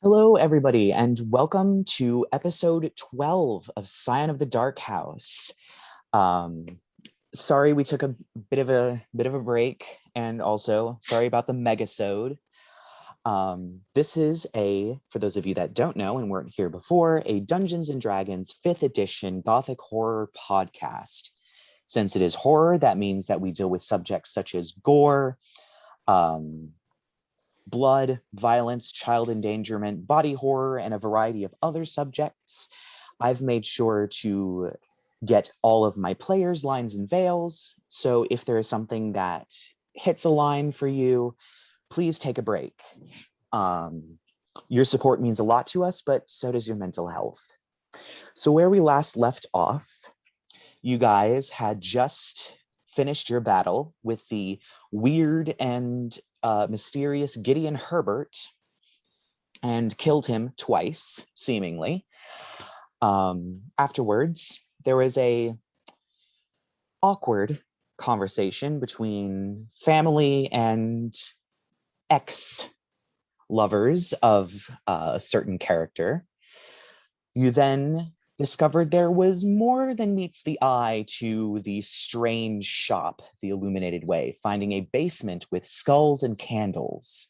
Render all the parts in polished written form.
Hello, everybody, and welcome to episode 12 of Scion of the Dark House. Um, Sorry we took a bit of a break, and also sorry about the megasode. This is for those of you that don't know and weren't here before, a Dungeons and Dragons 5th edition Gothic horror podcast. Since it is horror, that means that we deal with subjects such as gore, blood, violence, child endangerment, body horror, and a variety of other subjects. I've made sure to get all of my players' lines and veils. So if there is something that hits a line for you, please take a break. Your support means a lot to us, but so does your mental health. So where we last left off, you guys had just finished your battle with the weird and mysterious Gideon Herbert and killed him twice, seemingly. Afterwards, there was a awkward conversation between family and ex-lovers of a certain character. You then discovered there was more than meets the eye to the strange shop, the Illuminated Way, finding a basement with skulls and candles.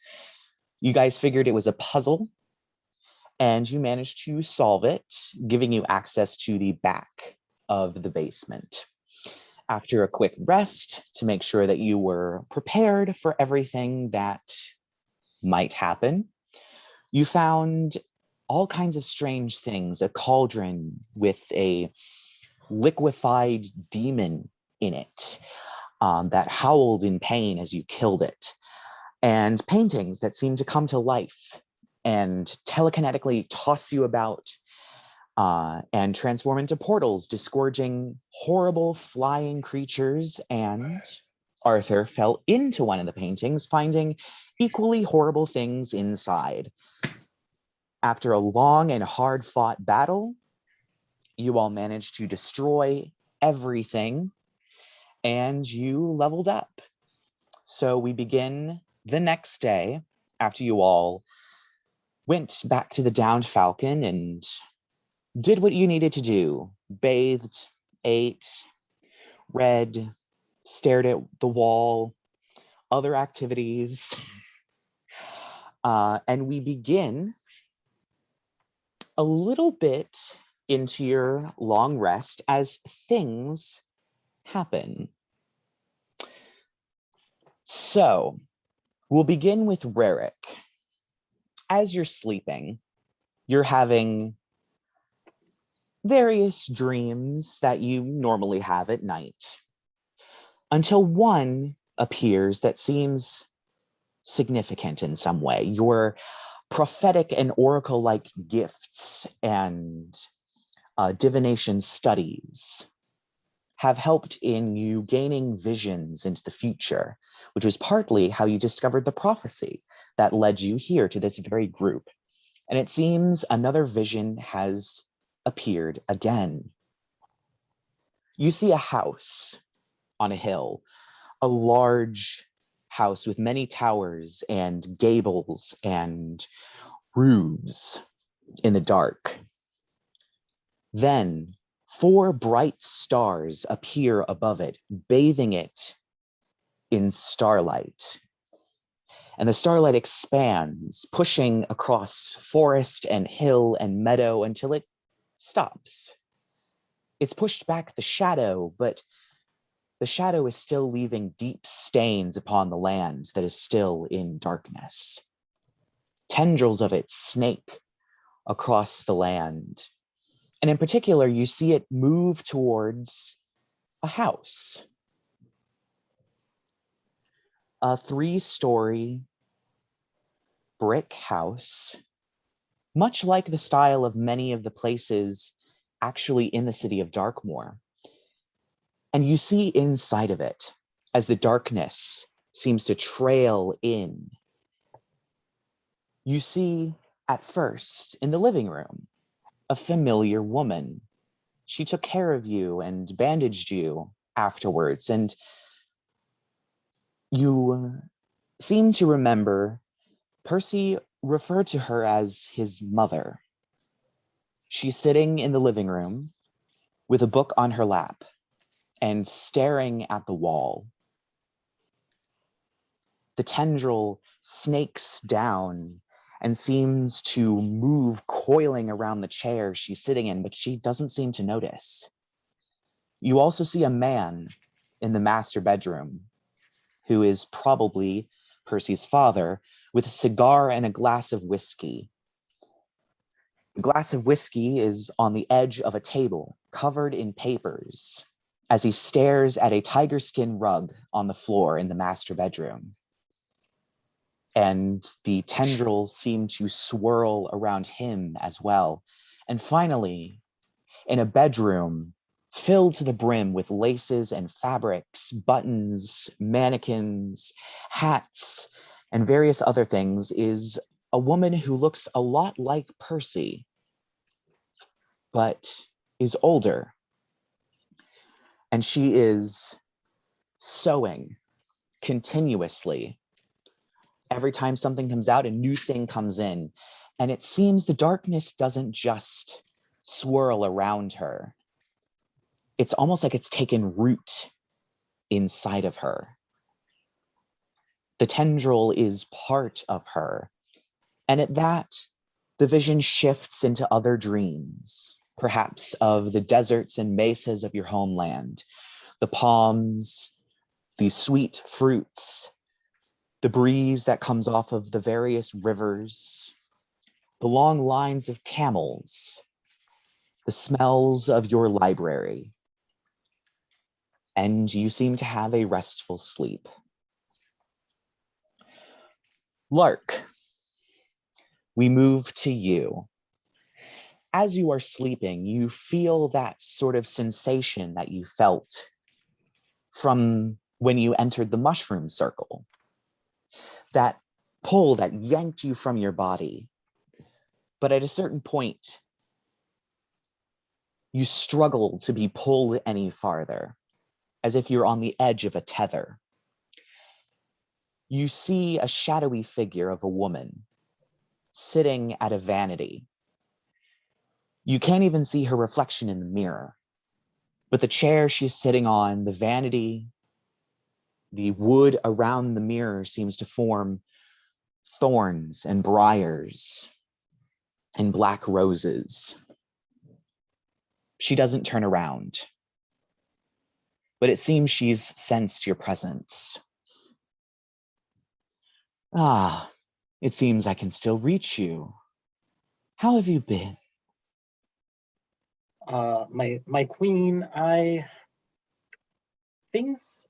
You guys figured it was a puzzle, and you managed to solve it, giving you access to the back of the basement. After a quick rest to make sure that you were prepared for everything that might happen, you found all kinds of strange things, a cauldron with a liquefied demon in it that howled in pain as you killed it, and paintings that seemed to come to life and telekinetically toss you about and transform into portals, disgorging horrible flying creatures. And Arthur fell into one of the paintings, finding equally horrible things inside. After a long and hard-fought battle, you all managed to destroy everything, and you leveled up. So we begin the next day, after you all went back to the Downed Falcon and did what you needed to do. Bathed, ate, read, stared at the wall, other activities. And we begin a little bit into your long rest as things happen. So we'll begin with Rerek. As you're sleeping, you're having various dreams that you normally have at night, until one appears that seems significant in some way. Your prophetic and oracle-like gifts and divination studies have helped in you gaining visions into the future, which was partly how you discovered the prophecy that led you here to this very group. And it seems another vision has appeared again. You see a house on a hill, a large house with many towers and gables and roofs in the dark. Then 4 bright stars appear above it, bathing it in starlight. And the starlight expands, pushing across forest and hill and meadow until it stops. It's pushed back the shadow, but the shadow is still leaving deep stains upon the land that is still in darkness. Tendrils of it snake across the land. And in particular, you see it move towards a house. A 3-story brick house, much like the style of many of the places actually in the city of Darkmoor. And you see inside of it, as the darkness seems to trail in, you see at first in the living room a familiar woman. She took care of you and bandaged you afterwards, and you seem to remember Percy refer to her as his mother. She's sitting in the living room with a book on her lap and staring at the wall. The tendril snakes down and seems to move, coiling around the chair she's sitting in, but she doesn't seem to notice. You also see a man in the master bedroom who is probably Percy's father, with a cigar and a glass of whiskey. The glass of whiskey is on the edge of a table covered in papers as he stares at a tiger skin rug on the floor in the master bedroom. And the tendrils seem to swirl around him as well. And finally, in a bedroom filled to the brim with laces and fabrics, buttons, mannequins, hats, and various other things, is a woman who looks a lot like Percy, but is older. And she is sewing continuously. Every time something comes out, a new thing comes in. And it seems the darkness doesn't just swirl around her. It's almost like it's taken root inside of her. The tendril is part of her. And at that, the vision shifts into other dreams, perhaps of the deserts and mesas of your homeland, the palms, the sweet fruits, the breeze that comes off of the various rivers, the long lines of camels, the smells of your library. And you seem to have a restful sleep. Lark, we move to you. As you are sleeping, you feel that sort of sensation that you felt from when you entered the mushroom circle. That pull that yanked you from your body. But at a certain point, you struggle to be pulled any farther, as if you're on the edge of a tether. You see a shadowy figure of a woman sitting at a vanity. You can't even see her reflection in the mirror, but the chair she's sitting on, the vanity, the wood around the mirror seems to form thorns and briars and black roses. She doesn't turn around, but it seems she's sensed your presence. Ah, it seems I can still reach you. How have you been? My queen, things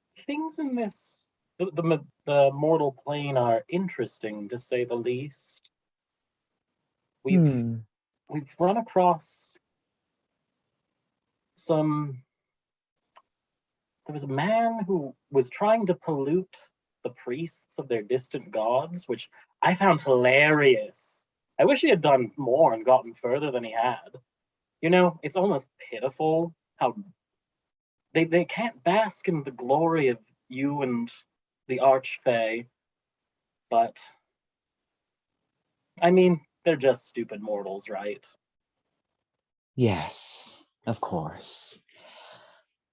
in this the mortal plane are interesting, to say the least. We've run across some. There was a man who was trying to pollute the priests of their distant gods, which I found hilarious. I wish he had done more and gotten further than he had. You know, it's almost pitiful how they can't bask in the glory of you and the Archfey, but I mean, they're just stupid mortals, right? Yes, of course.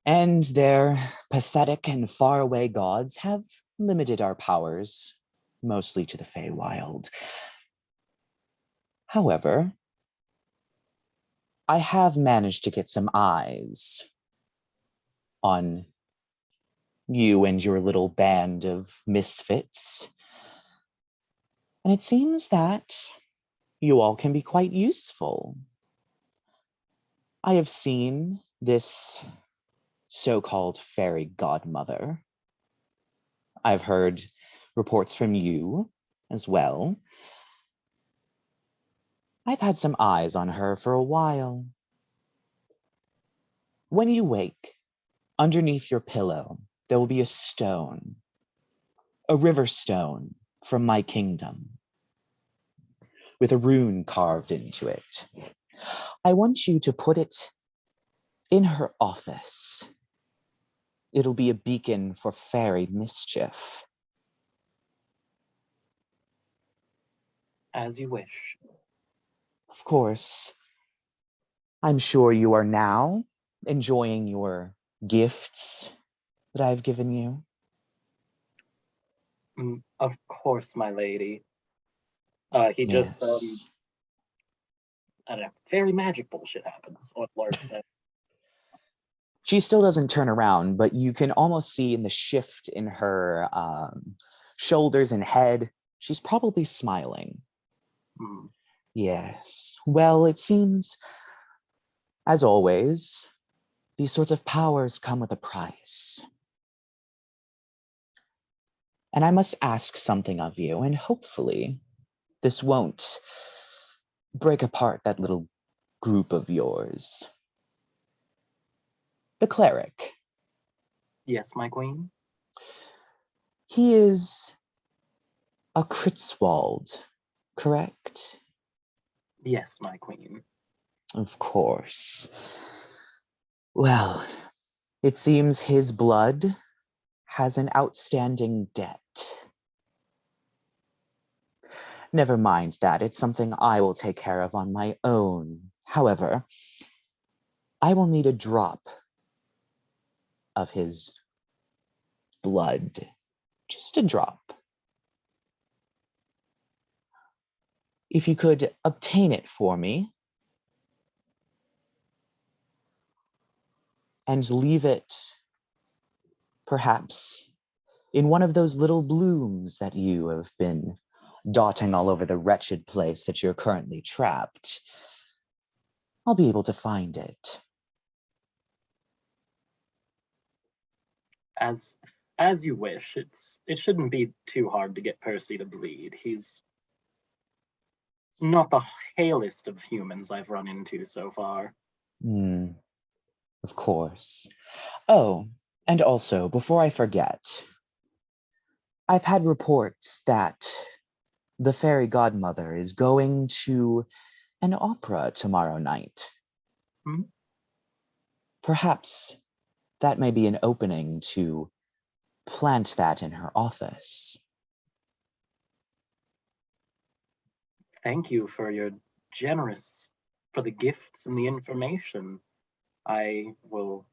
And their pathetic and faraway gods have limited our powers, mostly to the Feywild. However, I have managed to get some eyes on you and your little band of misfits. And it seems that you all can be quite useful. I have seen this so-called fairy godmother. I've heard reports from you as well. I've had some eyes on her for a while. When you wake, underneath your pillow, there will be a stone, a river stone from my kingdom, with a rune carved into it. I want you to put it in her office. It'll be a beacon for fairy mischief. As you wish. Of course. I'm sure you are now enjoying your gifts that I've given you. Of course, my lady. He just, Yes. I don't know, fairy magic bullshit happens, what Lark said. She still doesn't turn around, but you can almost see in the shift in her shoulders and head, she's probably smiling. Mm. Yes. Well, it seems, as always, these sorts of powers come with a price. And I must ask something of you, and hopefully this won't break apart that little group of yours. The Cleric. Yes, my queen? He is a Kruetzwald, correct? Yes, my queen. Of course. Well, it seems his blood has an outstanding debt. Never mind that, it's something I will take care of on my own. However, I will need a drop of his blood. Just a drop. If you could obtain it for me and leave it, perhaps, in one of those little blooms that you have been dotting all over the wretched place that you're currently trapped, I'll be able to find it. As you wish. It shouldn't be too hard to get Percy to bleed. He's not the halest of humans I've run into so far. Of course. Oh, and also, before I forget, I've had reports that the fairy godmother is going to an opera tomorrow night. Hmm? Perhaps that may be an opening to plant that in her office. Thank you for for the gifts and the information. I will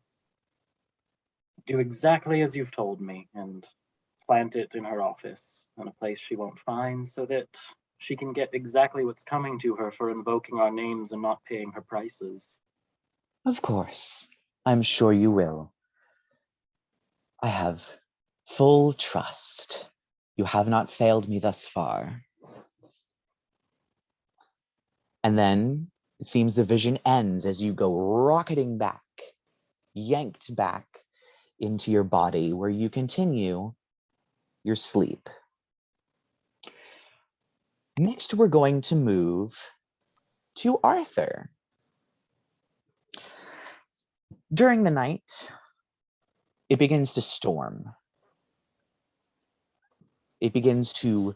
do exactly as you've told me and plant it in her office in a place she won't find so that she can get exactly what's coming to her for invoking our names and not paying her prices. Of course, I'm sure you will. I have full trust. You have not failed me thus far. And then it seems the vision ends as you go rocketing back, yanked back into your body where you continue your sleep. Next, we're going to move to Arthur. During the night, it begins to storm. It begins to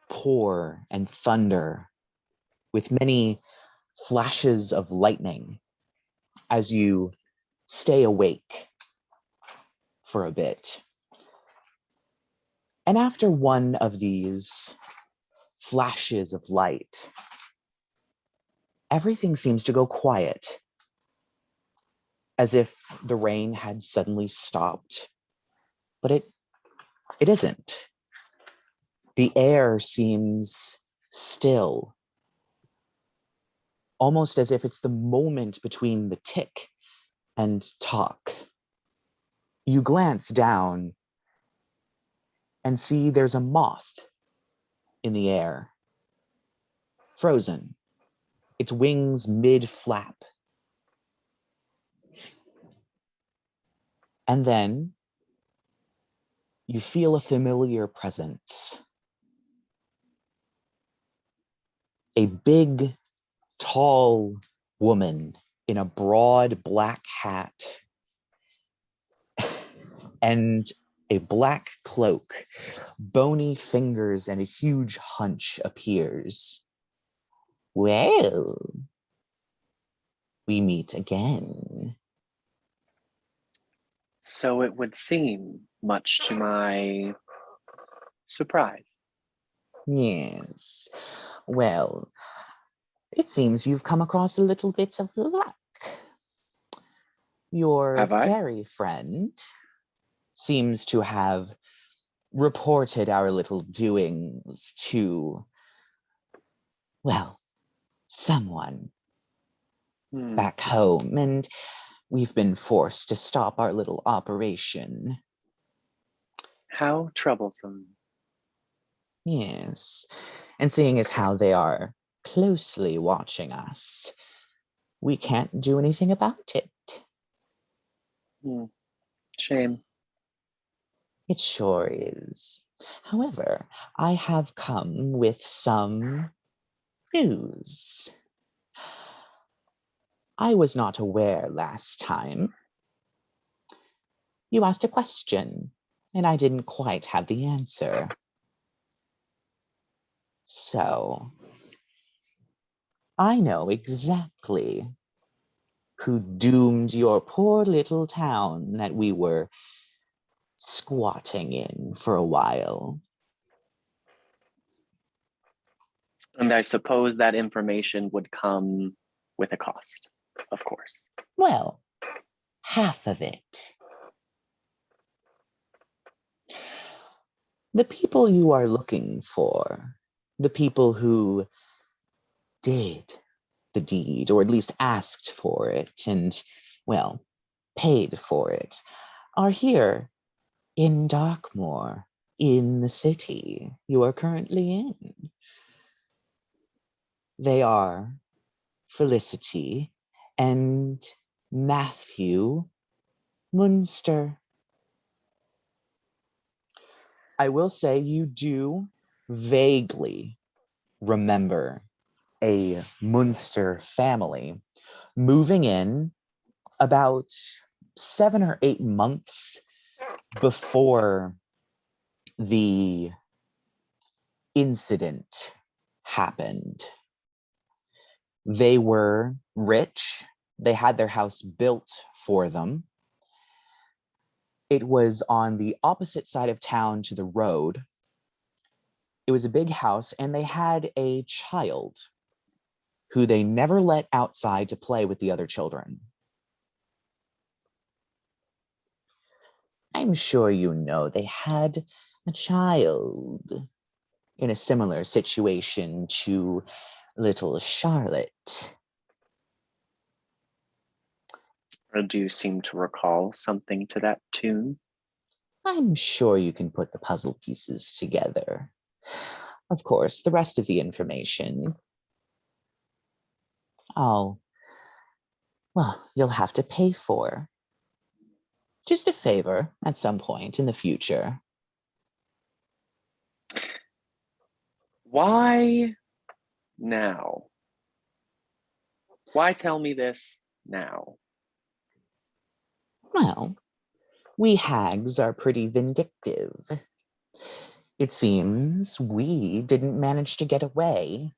pour and thunder with many flashes of lightning as you stay awake for a bit. And after one of these flashes of light, everything seems to go quiet, as if the rain had suddenly stopped. But it isn't. The air seems still, almost as if it's the moment between the tick and tock. You glance down and see there's a moth in the air, frozen, its wings mid-flap. And then you feel a familiar presence. A big, tall woman in a broad black hat and a black cloak, bony fingers, and a huge hunch appears. Well, we meet again. So it would seem, much to my surprise. Yes. Well, it seems you've come across a little bit of luck. Your Have I? fairy friend seems to have reported our little doings to, well, someone back home, and we've been forced to stop our little operation. How troublesome. Yes, and seeing as how they are closely watching us, we can't do anything about it. Shame. It sure is. However, I have come with some news. I was not aware last time. You asked a question, and I didn't quite have the answer. So, I know exactly who doomed your poor little town that we were squatting in for a while. And I suppose that information would come with a cost, of course. Well, half of it. The people you are looking for, the people who did the deed, or at least asked for it, and, well, paid for it, are here in Darkmoor, in the city you are currently in. They are Felicity and Matthew Munster. I will say you do vaguely remember a Munster family moving in about 7 or 8 months before the incident happened. They were rich. They had their house built for them. It was on the opposite side of town to the road. It was a big house, and they had a child who they never let outside to play with the other children. I'm sure you know they had a child in a similar situation to little Charlotte. Or do you seem to recall something to that tune? I'm sure you can put the puzzle pieces together. Of course, the rest of the information, well, you'll have to pay for. Just a favor at some point in the future. Why now? Why tell me this now? Well, we hags are pretty vindictive. It seems we didn't manage to get away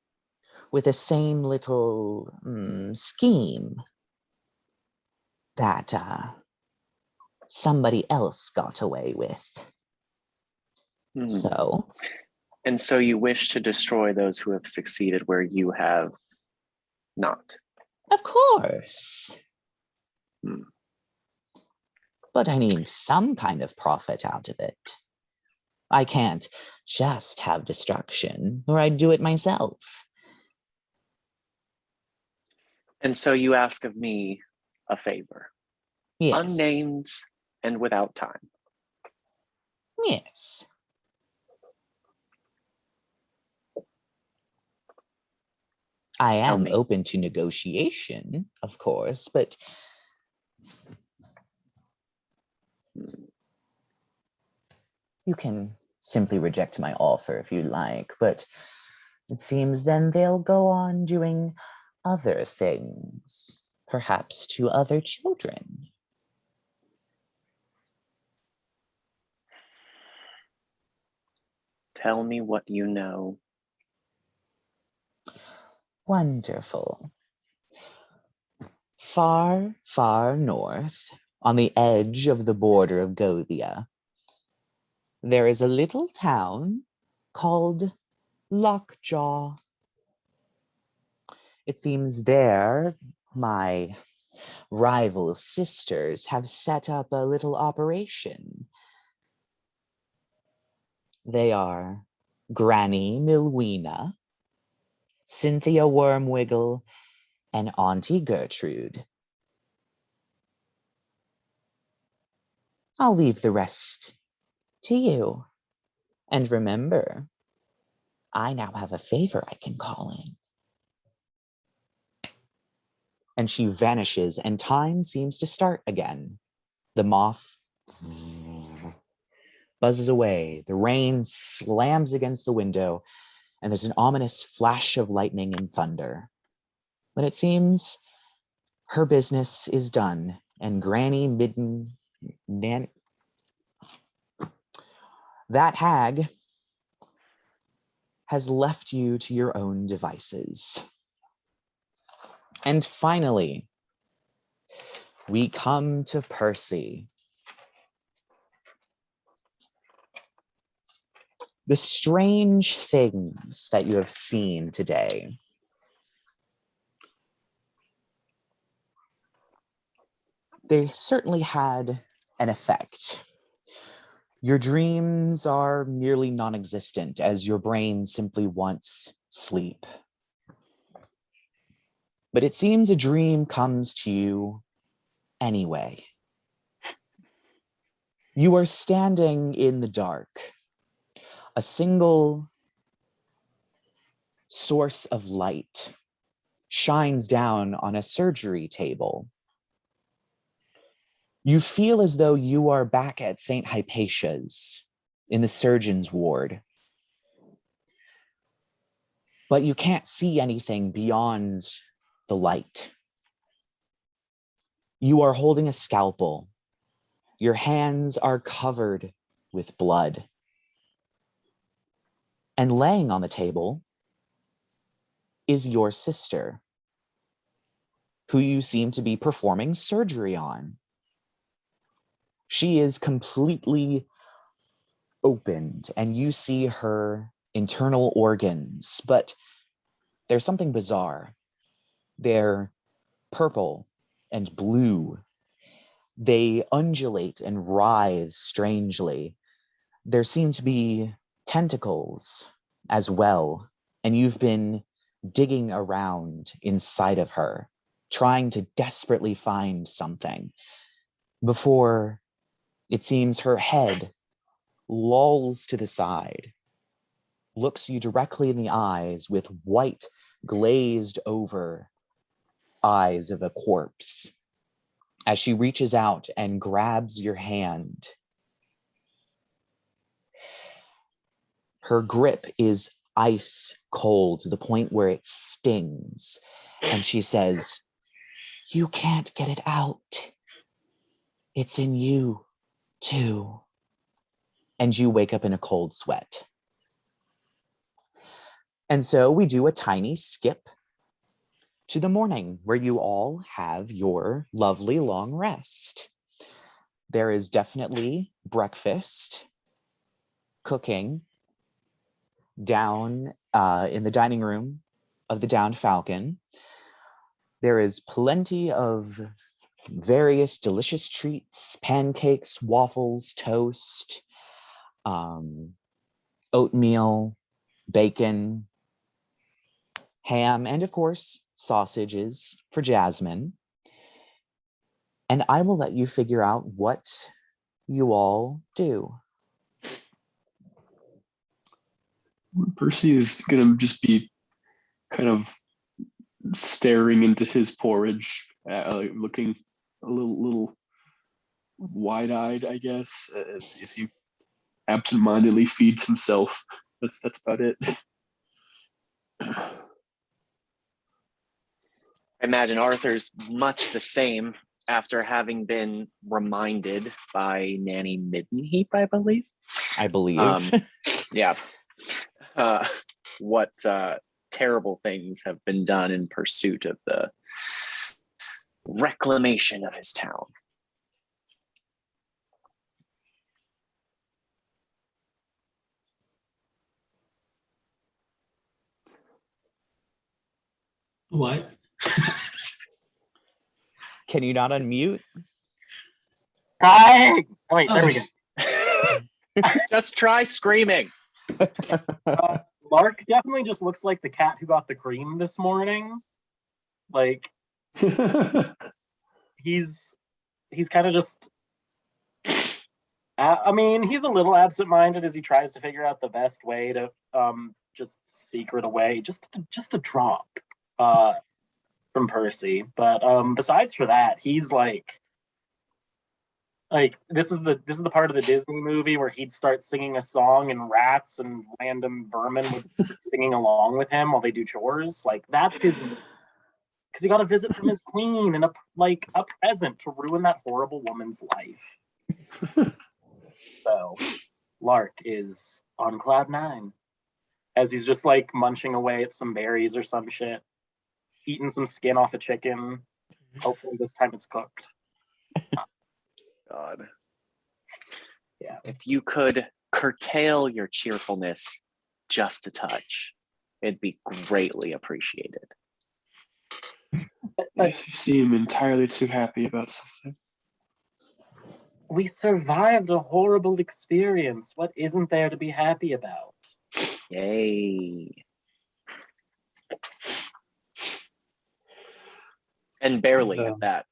with the same little scheme that somebody else got away with. So, and so you wish to destroy those who have succeeded where you have not? Of course. But I need some kind of profit out of it. I can't just have destruction, or I'd do it myself. And so you ask of me a favor. Yes. Unnamed and without time. Yes. I am open to negotiation, of course, but you can simply reject my offer if you like, but it seems then they'll go on doing other things, perhaps to other children. Tell me what you know. Wonderful. Far, far north, on the edge of the border of Gothia, there is a little town called Lockjaw. It seems there, my rival sisters have set up a little operation. They are Granny Milwina, Cynthia Wormwiggle, and Auntie Gertrude. I'll leave the rest to you. And remember, I now have a favor I can call in. And she vanishes, and time seems to start again. The moth buzzes away. The rain slams against the window, and there's an ominous flash of lightning and thunder. But it seems her business is done, and Granny Midden... that hag has left you to your own devices. And finally, we come to Percy. The strange things that you have seen today. They certainly had an effect. Your dreams are nearly non-existent as your brain simply wants sleep. But it seems a dream comes to you anyway. You are standing in the dark. A single source of light shines down on a surgery table. You feel as though you are back at St. Hypatia's in the surgeon's ward. But you can't see anything beyond the light. You are holding a scalpel. Your hands are covered with blood. And laying on the table is your sister, who you seem to be performing surgery on. She is completely opened, and you see her internal organs, but there's something bizarre. They're purple and blue. They undulate and writhe strangely. There seem to be tentacles as well, and you've been digging around inside of her, trying to desperately find something, before it seems her head lolls to the side, looks you directly in the eyes with white, glazed over eyes of a corpse, as she reaches out and grabs your hand. Her grip is ice cold to the point where it stings, and she says, "You can't get it out. It's in you, too." And you wake up in a cold sweat. And so we do a tiny skip to the morning where you all have your lovely long rest. There is definitely breakfast cooking down in the dining room of the Downed Falcon. There is plenty of various delicious treats, pancakes, waffles, toast, oatmeal, bacon, ham, and of course, sausages for Jasmine. And I will let you figure out what you all do. Percy is gonna just be kind of staring into his porridge, looking a little wide-eyed, I guess, as he absentmindedly feeds himself. That's about it. I imagine Arthur's much the same after having been reminded by Nanny Middenheap, I believe. Yeah. What terrible things have been done in pursuit of the reclamation of his town. What? Can you not unmute? Crying! Oh, wait, there we go. Just try screaming. Lark definitely just looks like the cat who got the cream this morning. Like, he's kind of just... I mean, he's a little absent-minded as he tries to figure out the best way to just secret away, just a drop from Percy. But besides for that, he's like this is the part of the Disney movie where he'd start singing a song and rats and random vermin would start singing along with him while they do chores. Like, that's his, because he got a visit from his queen and a present to ruin that horrible woman's life. So Lark is on cloud 9 as he's just like munching away at some berries or some shit, eating some skin off a chicken. Hopefully this time it's cooked. God. Yeah. If you could curtail your cheerfulness just a touch, it'd be greatly appreciated. Yes, you seem entirely too happy about something. We survived a horrible experience. What isn't there to be happy about? Yay. And barely at that.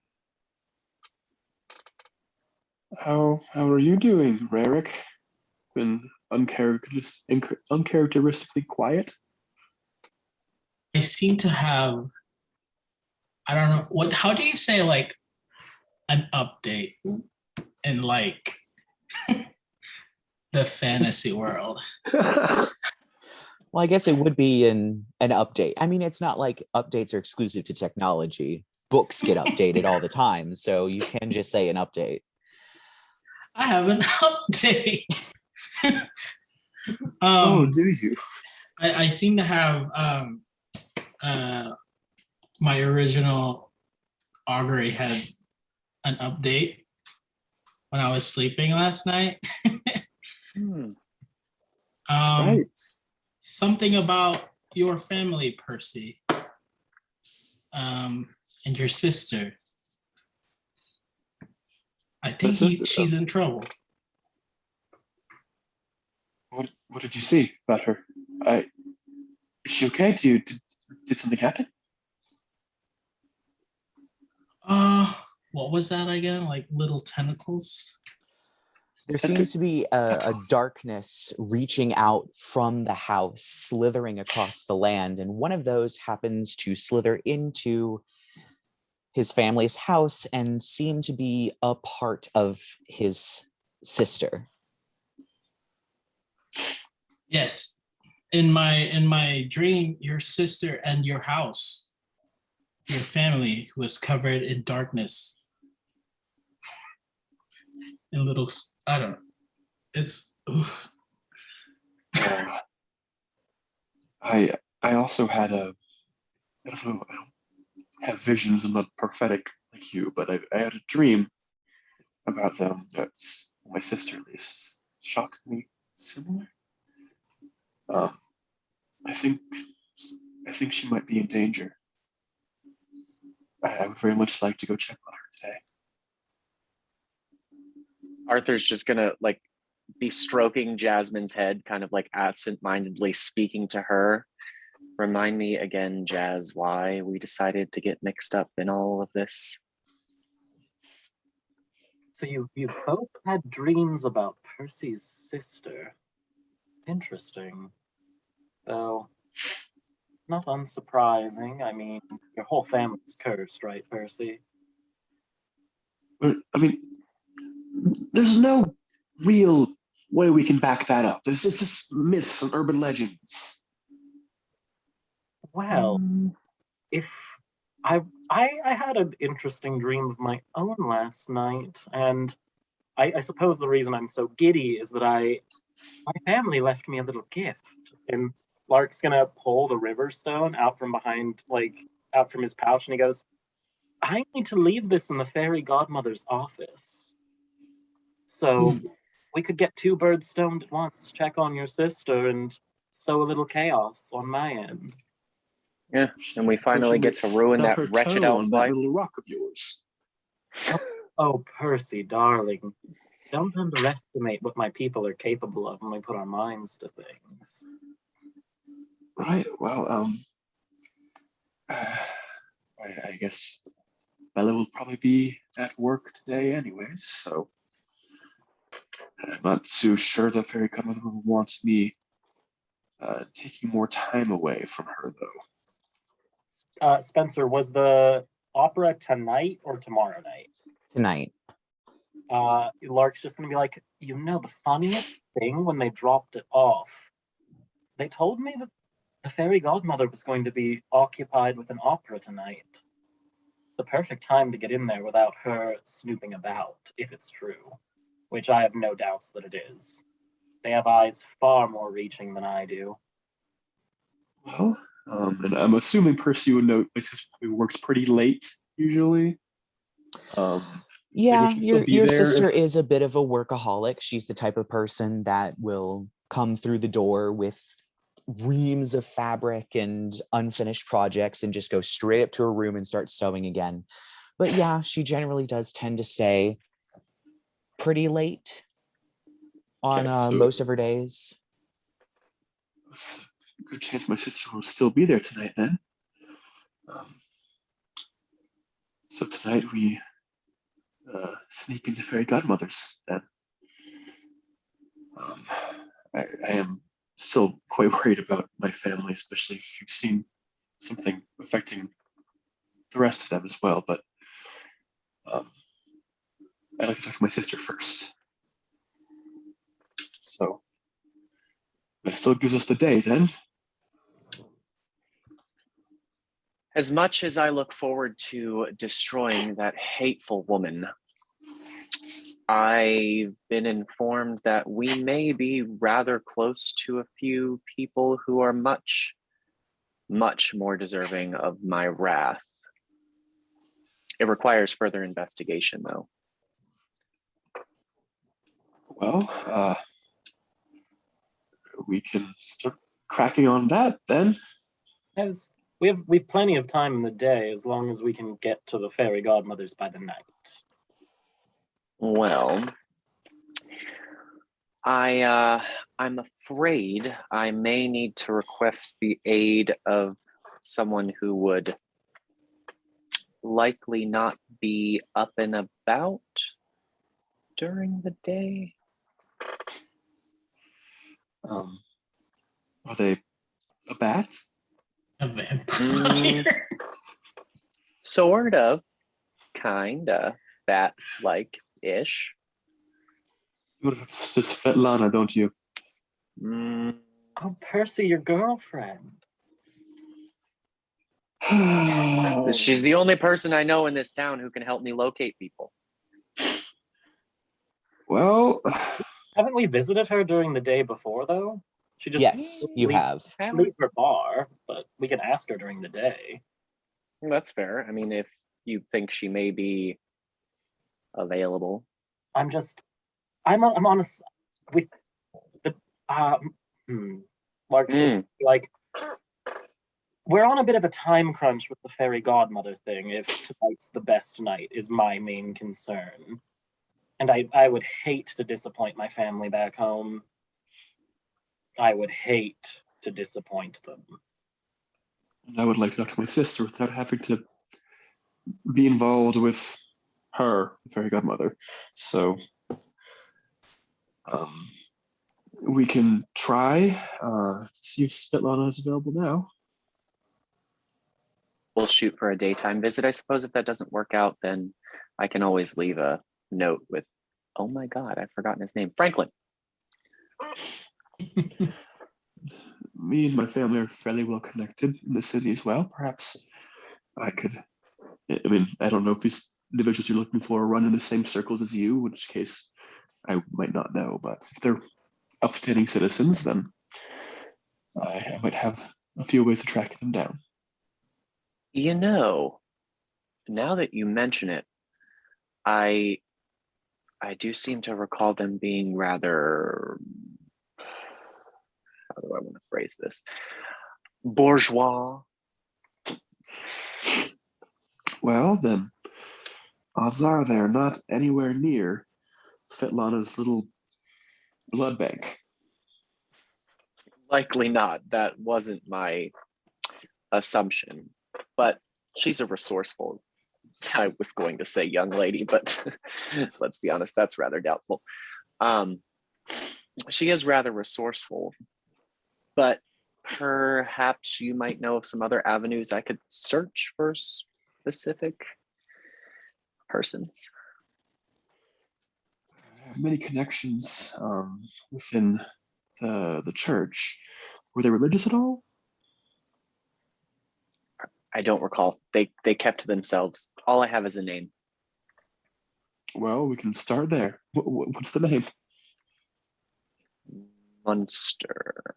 How are you doing, Rerek? Been uncharacteristically quiet? I seem to have, I don't know, how do you say like an update in like the fantasy world? Well, I guess it would be an update. I mean, it's not like updates are exclusive to technology. Books get updated all the time, so you can just say an update. I have an update. Oh, do you? I seem to have my original augury had an update when I was sleeping last night. Right. Something about your family, Percy, and your sister. I think she's in trouble. What did you see about her? Is she okay? Did something happen? What was that again? Like little tentacles? There seems to be a darkness reaching out from the house, slithering across the land, and one of those happens to slither into his family's house and seem to be a part of his sister. Yes. In my dream, your sister and your house, your family was covered in darkness. In little, I don't know. It's I also had I don't know, I don't have visions. I'm not prophetic like you, but I had a dream about them that's my sister at least shockingly similar. I think she might be in danger. I would very much like to go check on her today. Arthur's just gonna like be stroking Jasmine's head, kind of like absent-mindedly speaking to her. Remind me again, Jazz, why we decided to get mixed up in all of this. So you both had dreams about Percy's sister. Interesting. Though, not unsurprising. I mean, your whole family's cursed, right, Percy? I mean, there's no real way we can back that up. It's just myths and urban legends. Well, if I had an interesting dream of my own last night, and I suppose the reason I'm so giddy is that my family left me a little gift, and Lark's gonna pull the river stone out from behind, out from his pouch, and he goes, I need to leave this in the fairy godmother's office. So we could get 2 birds stoned at once, check on your sister, and sow a little chaos on my end. Yeah, and we finally get to ruin Stub that her wretched toe elf's on that life. little rock of yours. Oh, Percy, darling. Don't underestimate what my people are capable of when we put our minds to things. Right. Well, I guess Bella will probably be at work today anyways, so I'm not too sure the fairy godmother will want me taking more time away from her, though. Spencer, was the opera tonight or tomorrow night? Tonight. Lark's just gonna be like, the funniest thing when they dropped it off, they told me that the fairy godmother was going to be occupied with an opera tonight. The perfect time to get in there without her snooping about, if it's true, which I have no doubts that it is. They have eyes far more reaching than I do. Well, and I'm assuming Percy would know my sister probably works pretty late usually. Yeah, she'd still be your there sister if- is a bit of a workaholic. She's the type of person that will come through the door with reams of fabric and unfinished projects and just go straight up to her room and start sewing again. But yeah, she generally does tend to stay pretty late on Okay, so most of her days. it's a good chance my sister will still be there tonight then. So tonight we sneak into fairy godmothers then. I am still quite worried about my family, especially if you've seen something affecting the rest of them as well, but I'd like to talk to my sister first. So that still gives us the day then. As much as I look forward to destroying that hateful woman, I've been informed that we may be rather close to a few people who are much, much more deserving of my wrath. It requires further investigation, though. Well, we can start cracking on that then. As we've plenty of time in the day, as long as we can get to the fairy godmothers by the night. Well, I'm afraid I may need to request the aid of someone who would likely not be up and about during the day. Are they a bat? A vampire. Sort of, kinda, bat-like-ish. You would have this Svetlana, don't you? Oh, Percy, your girlfriend. She's the only person I know in this town who can help me locate people. Well, Haven't we visited her during the day before, though? She just Yes, you have. leave her bar, but we can ask her during the day. That's fair. I mean, if you think she may be available. I'm honest with the Lark's just like, we're on a bit of a time crunch with the fairy godmother thing. If tonight's the best night is my main concern, and I would hate to disappoint my family back home. I would hate to disappoint them. I would like to talk to my sister without having to be involved with her, the fairy godmother. So we can try to see if Svetlana is available now. We'll shoot for a daytime visit. I suppose if that doesn't work out, then I can always leave a note with, oh my God, I've forgotten his name, Franklin. Me and my family are fairly well connected in the city as well. Perhaps I could, I mean, I don't know if these individuals you're looking for run in the same circles as you, in which case I might not know, but if they're upstanding citizens, then I might have a few ways to track them down. You know, now that you mention it, I do seem to recall them being rather, how do I want to phrase this? Bourgeois, Well, then, odds are they're not anywhere near Svetlana's little blood bank. Likely not. That wasn't my assumption. But she's a resourceful, I was going to say young lady, but let's be honest, that's rather doubtful. She is rather resourceful, but perhaps you might know of some other avenues I could search for specific persons. I have many connections within the church. Were they religious at all? I don't recall. They kept to themselves. All I have is a name. Well, we can start there. What's the name? Munster.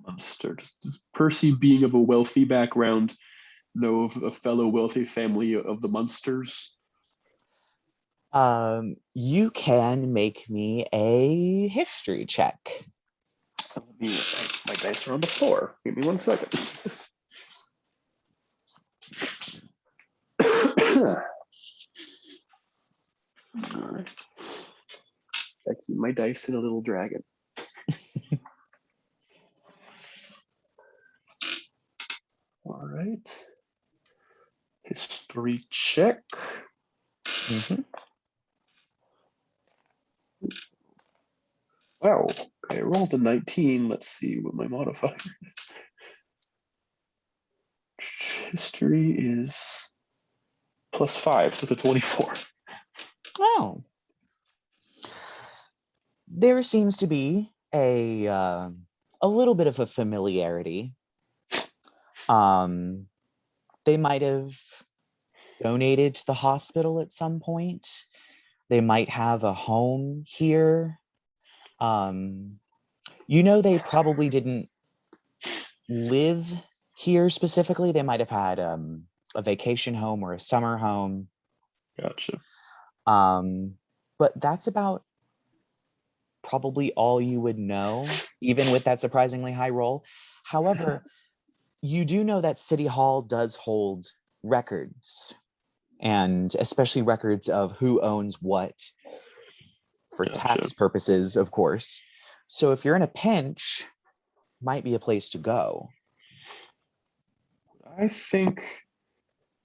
Munster. Does Percy, being of a wealthy background, know of a fellow wealthy family of the Munsters? You can make me a history check. My dice are on the floor. Give me 1 second. All right. I keep my dice in a little dragon. All right. History check. Mhm. Wow. Okay, I rolled a 19. Let's see what my modifier is. History is +5, so it's a 24. Oh. There seems to be a little bit of a familiarity. They might have donated to the hospital at some point. They might have a home here. They probably didn't live here specifically. They might have had a vacation home or a summer home. Gotcha. But that's about probably all you would know, even with that surprisingly high roll. However, you do know that City Hall does hold records, and especially records of who owns what for Gotcha. tax purposes, of course. So if you're in a pinch, might be a place to go. I think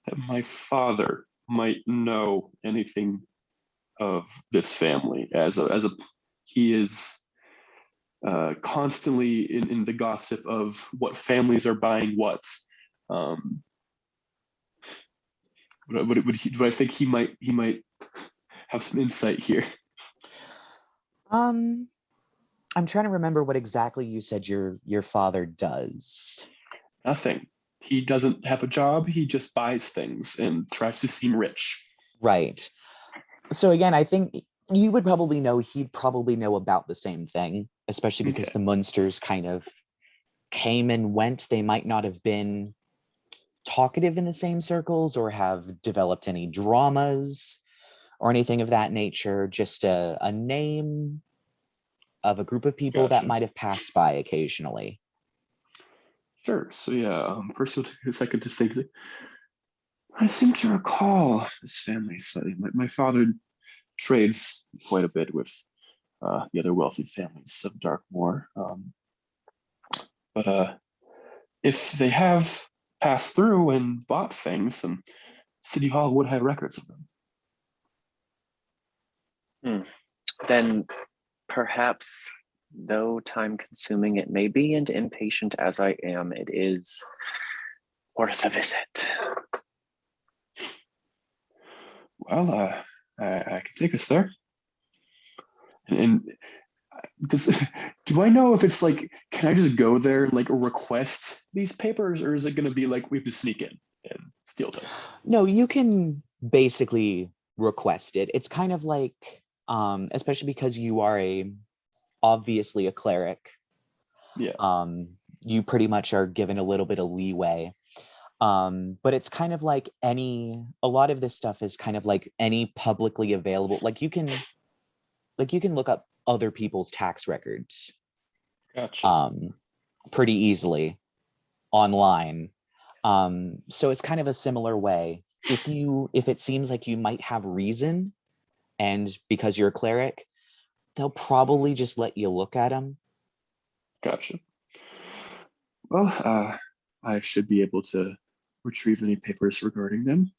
that my father might know anything of this family he is constantly in the gossip of what families are buying what. Do I think he might have some insight here? I'm trying to remember what exactly you said your father does. Nothing. He doesn't have a job. He just buys things and tries to seem rich. Right. So again, I think you would probably know he'd probably know about the same thing, especially because the Munsters kind of came and went. They might not have been talkative in the same circles or have developed any dramas or anything of that nature. Just a name of a group of people that Gotcha. might have passed by occasionally. Sure. So yeah, Percy will take a second to think. I seem to recall this family slightly. My father trades quite a bit with the other wealthy families of Darkmoor. But if they have passed through and bought things, then City Hall would have records of them. Then perhaps, though time consuming it may be and impatient as I am, it is worth a visit. Well, I can take us there. And do I know if it's like, can I just go there and like request these papers, or is it going to be like we have to sneak in and steal them? No, you can basically request it. It's kind of like, especially because you are obviously a cleric. Yeah. You pretty much are given a little bit of leeway. But it's kind of like a lot of this stuff is kind of like any publicly available, like you can look up other people's tax records Gotcha. pretty easily online. So it's kind of a similar way. If it seems like you might have reason, and because you're a cleric, they'll probably just let you look at them. Gotcha. Well, I should be able to retrieve any papers regarding them.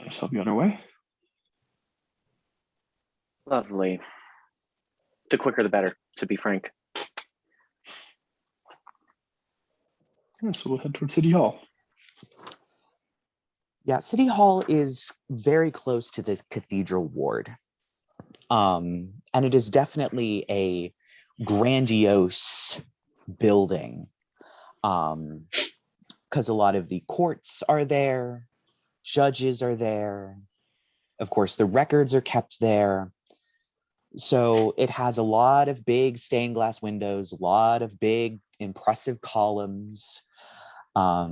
So I'll be on our way. Lovely. The quicker the better, to be frank. Yeah, so we'll head towards City Hall. Yeah, City Hall is very close to the Cathedral Ward. And it is definitely a grandiose building. Because a lot of the courts are there, judges are there. Of course, the records are kept there. So it has a lot of big stained glass windows, a lot of big, impressive columns, a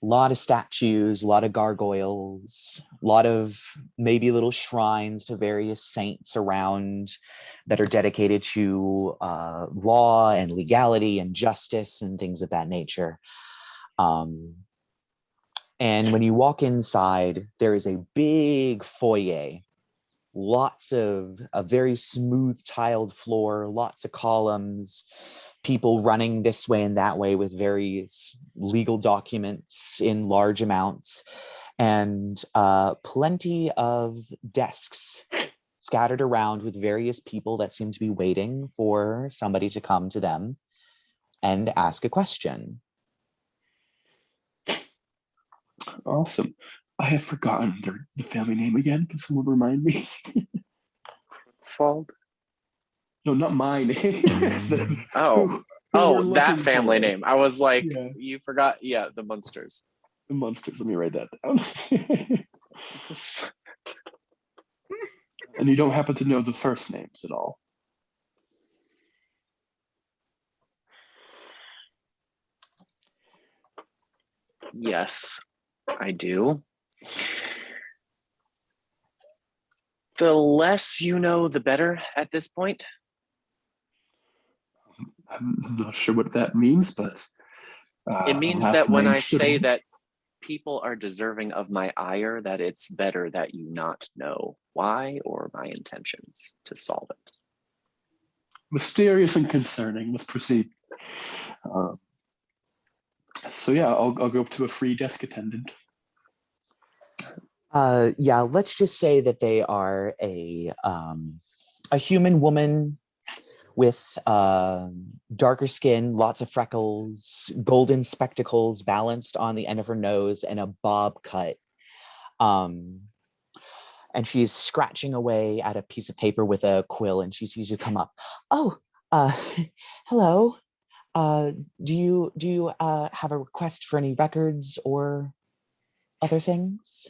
lot of statues, a lot of gargoyles, a lot of maybe little shrines to various saints around that are dedicated to law and legality and justice and things of that nature. And when you walk inside, there is a big foyer, lots of a very smooth tiled floor, lots of columns, people running this way and that way with various legal documents in large amounts, and plenty of desks scattered around with various people that seem to be waiting for somebody to come to them and ask a question. Awesome. I have forgotten the family name again. Can someone remind me? Kruetzwald? No, not my name. Oh, we're that looking family for. name. I was like, Yeah. you forgot. Yeah, the Munsters. The Munsters. Let me write that down. And you don't happen to know the first names at all? Yes, I do. The less you know, the better at this point. I'm not sure what that means, but It means last that when name I should- say that people are deserving of my ire, that it's better that you not know why or my intentions to solve it. Mysterious and concerning. Let's proceed. So yeah, I'll go up to a free desk attendant. Yeah, let's just say that they are a human woman with darker skin, lots of freckles, golden spectacles balanced on the end of her nose, and a bob cut. And she's scratching away at a piece of paper with a quill, and she sees you come up. Oh, hello. Do you have a request for any records or other things?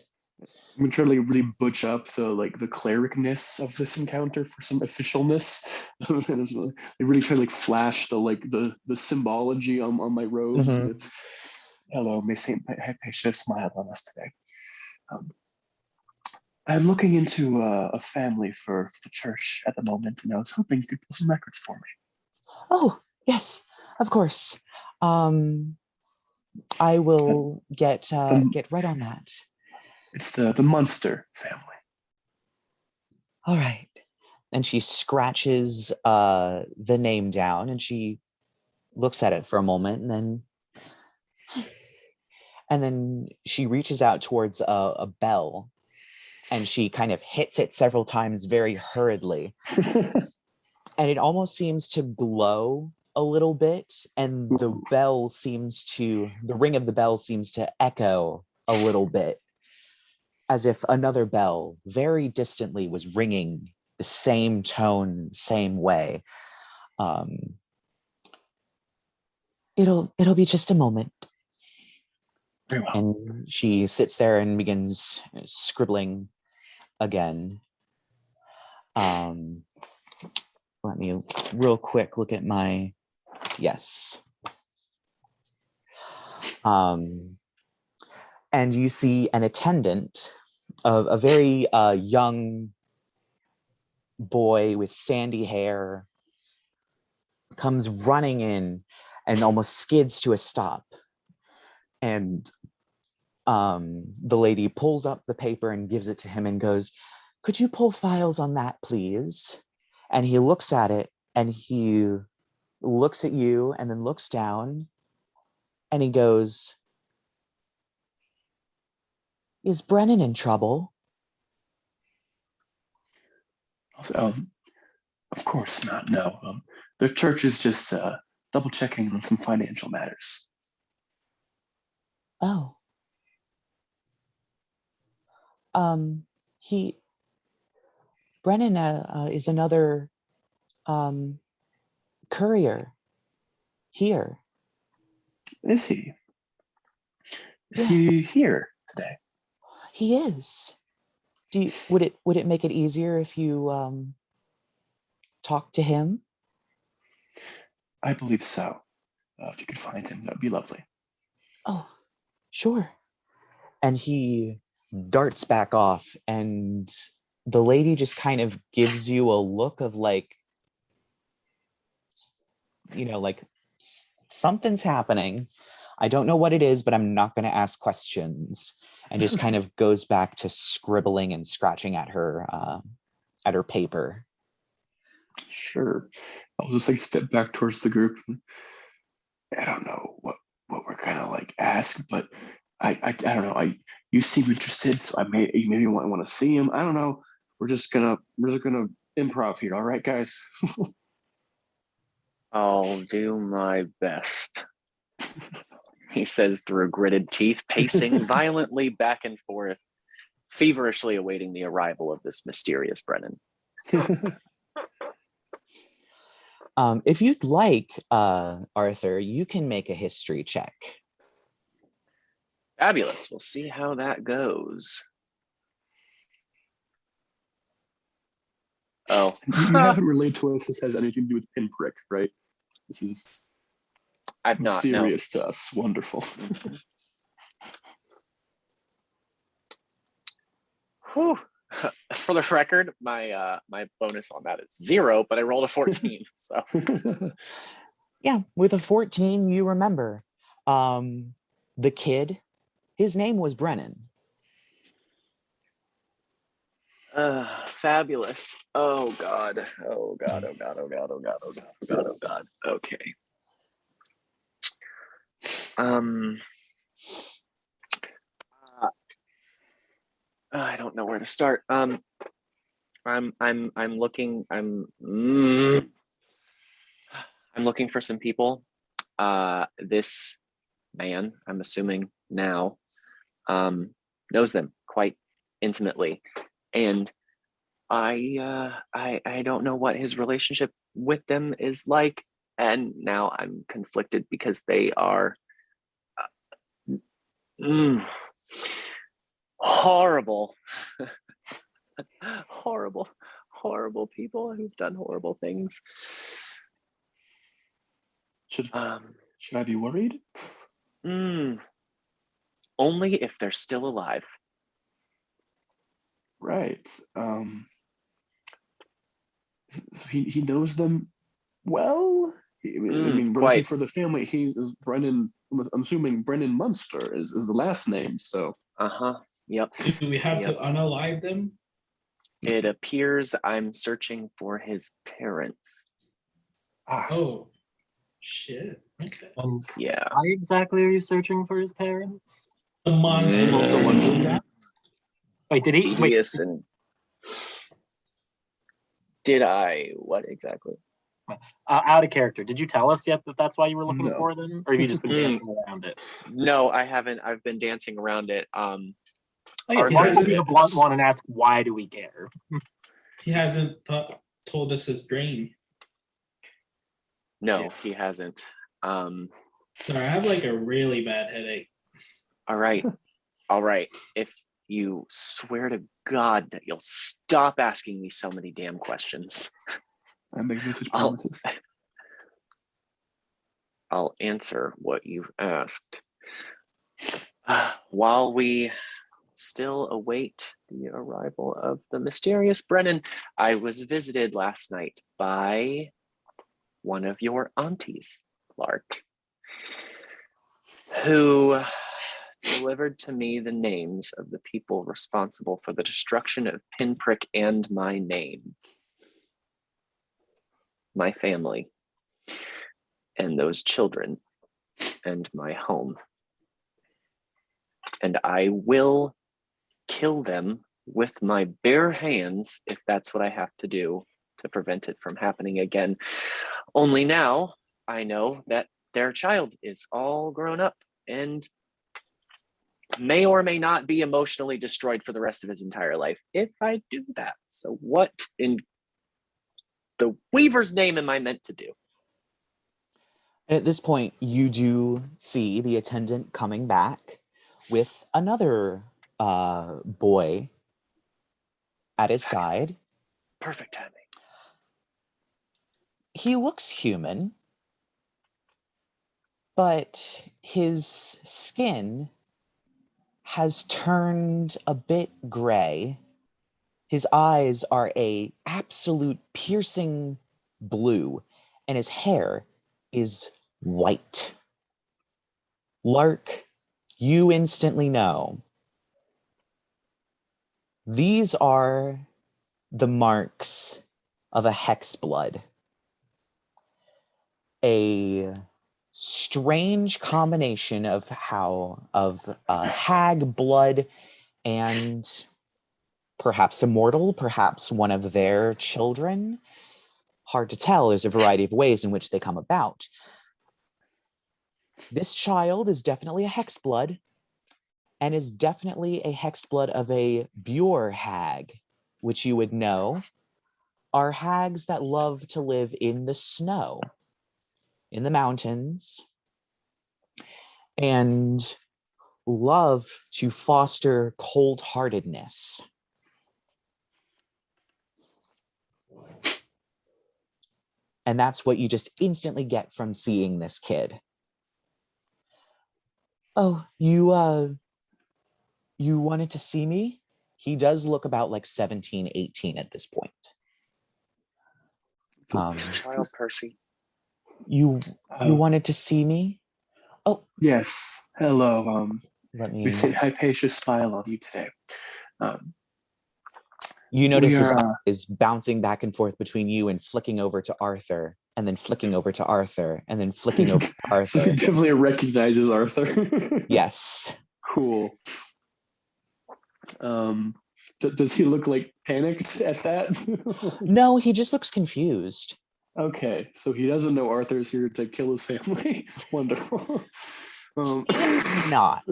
I'm gonna try to really butch up the clericness of this encounter for some officialness. They really try to flash the symbology on my robes. Mm-hmm. Hello, may Saint Hypatia have smiled on us today. I'm looking into a family for the church at the moment, and I was hoping you could pull some records for me. Oh, yes, of course. I will get right on that. It's the Munster family. All right. And she scratches the name down, and she looks at it for a moment, and then she reaches out towards a bell, and she kind of hits it several times very hurriedly. And it almost seems to glow a little bit, and the ring of the bell seems to echo a little bit, as if another bell very distantly was ringing the same tone, same way. It'll be just a moment. Very well. And she sits there and begins scribbling again. Let me real quick look at my, yes. And you see an attendant, a very young boy with sandy hair, comes running in and almost skids to a stop. And the lady pulls up the paper and gives it to him and goes, "Could you pull files on that, please?" And he looks at it and he looks at you and then looks down and he goes, "Is Brennan in trouble?" Of course not. No. The church is just double checking on some financial matters. Oh. Brennan is another courier here. Is he? Is Yeah. he here today? He is. Would it make it easier if you talk to him? I believe so. If you could find him, that'd be lovely. Oh, sure. And he darts back off, and the lady just kind of gives you a look of like, like something's happening. I don't know what it is, but I'm not going to ask questions. And just kind of goes back to scribbling and scratching at her paper. Sure. I'll just like step back towards the group. I don't know what we're gonna like ask, but I don't know. You seem interested, so you maybe want to see him. I don't know. We're just gonna improv here, all right, guys? I'll do my best, he says through gritted teeth, pacing violently back and forth, feverishly awaiting the arrival of this mysterious Brennan. If you'd like, Arthur, you can make a history check. Fabulous. We'll see how that goes. Oh. You haven't relayed to us this has anything to do with Pinprick, right? This is I've not. Mysterious to us. Wonderful. Whew. For the record, my bonus on that is 0, but I rolled a 14. So Yeah, with a 14, you remember. The kid, his name was Brennan. Fabulous. Oh God. Oh God. Oh God. Oh God. Oh God. Oh God. Oh God. Oh God. Okay. I don't know where to start. I'm looking. I'm looking for some people. This man, I'm assuming now, knows them quite intimately, and I don't know what his relationship with them is like, and now I'm conflicted because they are horrible, horrible people who've done horrible things. Should I be worried? Only if they're still alive. Right. So he knows them well. I mean, we're looking for the family. He's Brennan. I'm assuming Brennan Munster is the last name. So. Yep. Do we have to unalive them? It appears I'm searching for his parents. Oh, shit. Okay. Yeah. Why exactly are you searching for his parents? The monster. Also wondering that. Wait, did he? Wait, Listen. Did I? What exactly? out of character. Did you tell us yet that that's why you were looking No. for them, or have you just been dancing around it? No, I haven't. I've been dancing around it. Why don't you be the blunt one and ask why do we care? He hasn't told us his dream. No, he hasn't. Sorry, I have like a really bad headache. All right. If you swear to God that you'll stop asking me so many damn questions, I make no such promises. I'll answer what you've asked. While we still await the arrival of the mysterious Brennan, I was visited last night by one of your aunties, Lark, who delivered to me the names of the people responsible for the destruction of Pinprick and my name, my family, and those children, and my home. And I will kill them with my bare hands if that's what I have to do to prevent it from happening again. Only now I know that their child is all grown up and may or may not be emotionally destroyed for the rest of his entire life if I do that. So what in the Weaver's name am I meant to do? At this point, you do see the attendant coming back with another boy at his side. Perfect timing. He looks human, but his skin has turned a bit gray. His eyes are a absolute piercing blue, and his hair is white. Lark, you instantly know. These are the marks of a hexblood. A strange combination of hag blood and perhaps immortal, perhaps one of their children. Hard to tell. There's a variety of ways in which they come about. This child is definitely a hexblood, and is definitely a hexblood of a Bure hag, which you would know are hags that love to live in the snow, in the mountains, and love to foster cold-heartedness. And that's what you just instantly get from seeing this kid. Oh, you wanted to see me? He does look about like 17, 18 at this point. Child Percy. You wanted to see me? Oh, Yes. Hello. let We me. see Hypatia smile on you today. You notice his are, eyes bouncing back and forth between you and flicking over to Arthur, and then flicking over to Arthur, and then flicking over to Arthur. So he definitely recognizes Arthur. Yes. Cool. Does he look like panicked at that? No, he just looks confused. Okay, so he doesn't know Arthur's here to kill his family. Wonderful. Not.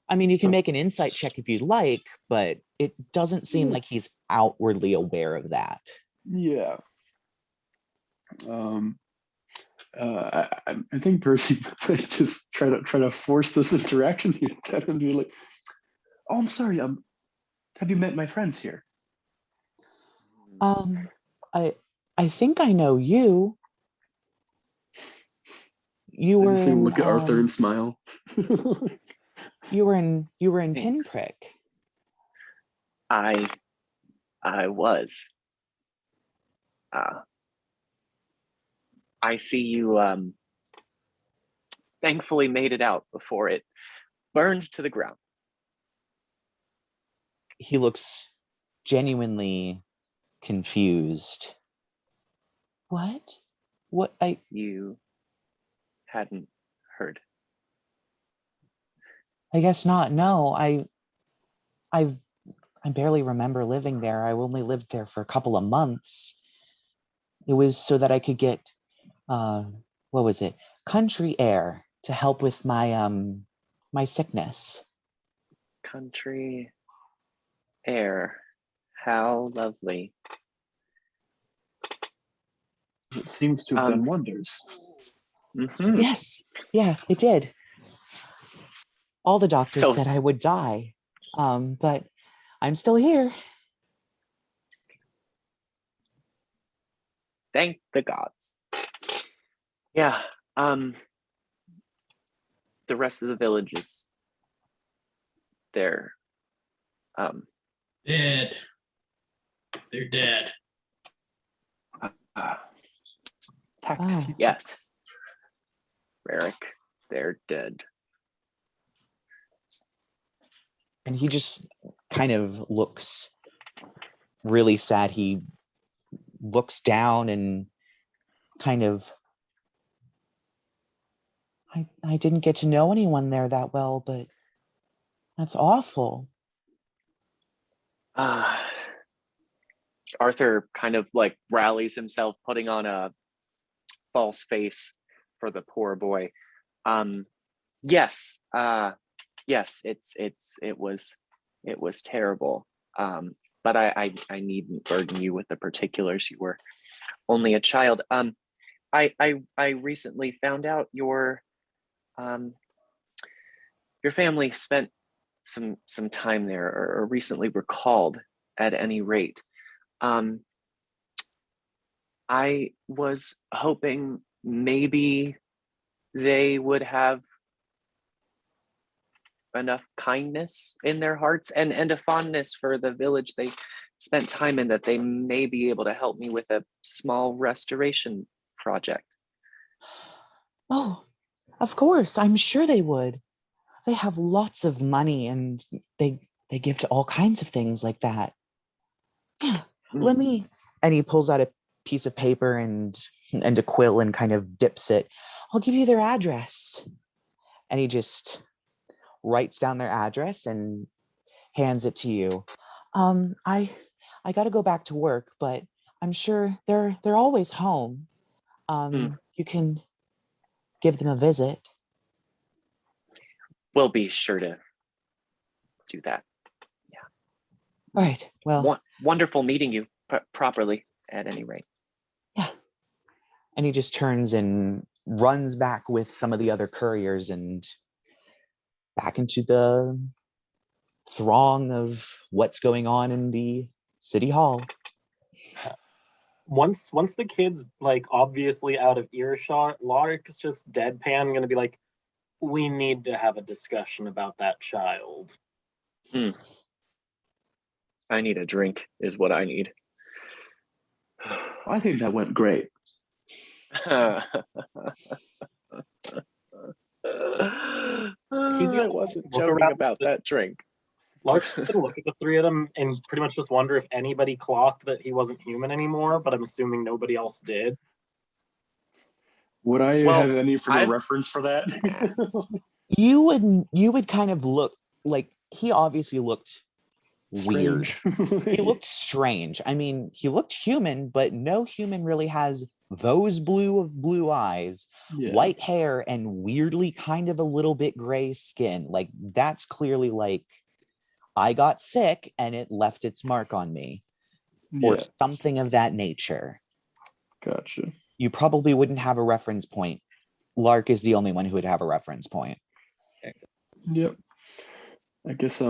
I mean, you can make an insight check if you'd like, but it doesn't seem like he's outwardly aware of that. Yeah. I think Percy might just try to force this interaction here and be like, "Oh, I'm sorry. Have you met my friends here?" I think I know you. You were just in, look at Arthur and smile. you were in Thanks. Pinprick. I was. I see you thankfully made it out before it burned to the ground. He looks genuinely confused. What? What? You hadn't heard. I guess not. No, I barely remember living there. I only lived there for a couple of months. It was so that I could get, what was it? Country air to help with my my sickness. Country air. How lovely. It seems to have done wonders. Mm-hmm. Yes, yeah, it did. All the doctors So- said I would die, but I'm still here. Thank the gods. Yeah. The rest of the village is there. Dead. They're dead. Oh. Yes. Rerek, they're dead. And he just kind of looks really sad. He looks down and kind of, I didn't get to know anyone there that well, but that's awful. Arthur kind of like rallies himself, putting on a false face for the poor boy. Yes, it was terrible. But I needn't burden you with the particulars. You were only a child. I recently found out your family spent some time there, or recently recalled at any rate. I was hoping maybe they would have enough kindness in their hearts and a fondness for the village they spent time in, that they may be able to help me with a small restoration project. Oh, of course. I'm sure they would. They have lots of money and they give to all kinds of things like that. Yeah, let me... And he pulls out a piece of paper and a quill and kind of dips it. I'll give you their address. And he just writes down their address and hands it to you. I got to go back to work, but I'm sure they're always home. You can give them a visit. We'll be sure to do that. Yeah. All right. Well, wonderful meeting you properly at any rate. Yeah. And he just turns and runs back with some of the other couriers and back into the throng of what's going on in the city hall. Once the kid's like obviously out of earshot, Lark's just deadpan gonna be like, we need to have a discussion about that child. I need a drink is what I need. I think that went great. I wasn't joking about that drink. Lark's gonna look at the three of them and pretty much just wonder if anybody clocked that he wasn't human anymore, but I'm assuming nobody else did. Would I have any sort of reference for that? You would kind of look like he obviously looked weird. He looked strange. I mean, he looked human, but no human really has those blue eyes, white hair, and weirdly kind of a little bit gray skin. Like, that's clearly like, I got sick and it left its mark on me, or something of that nature. Gotcha. You probably wouldn't have a reference point. Lark is the only one who would have a reference point. Yep. I guess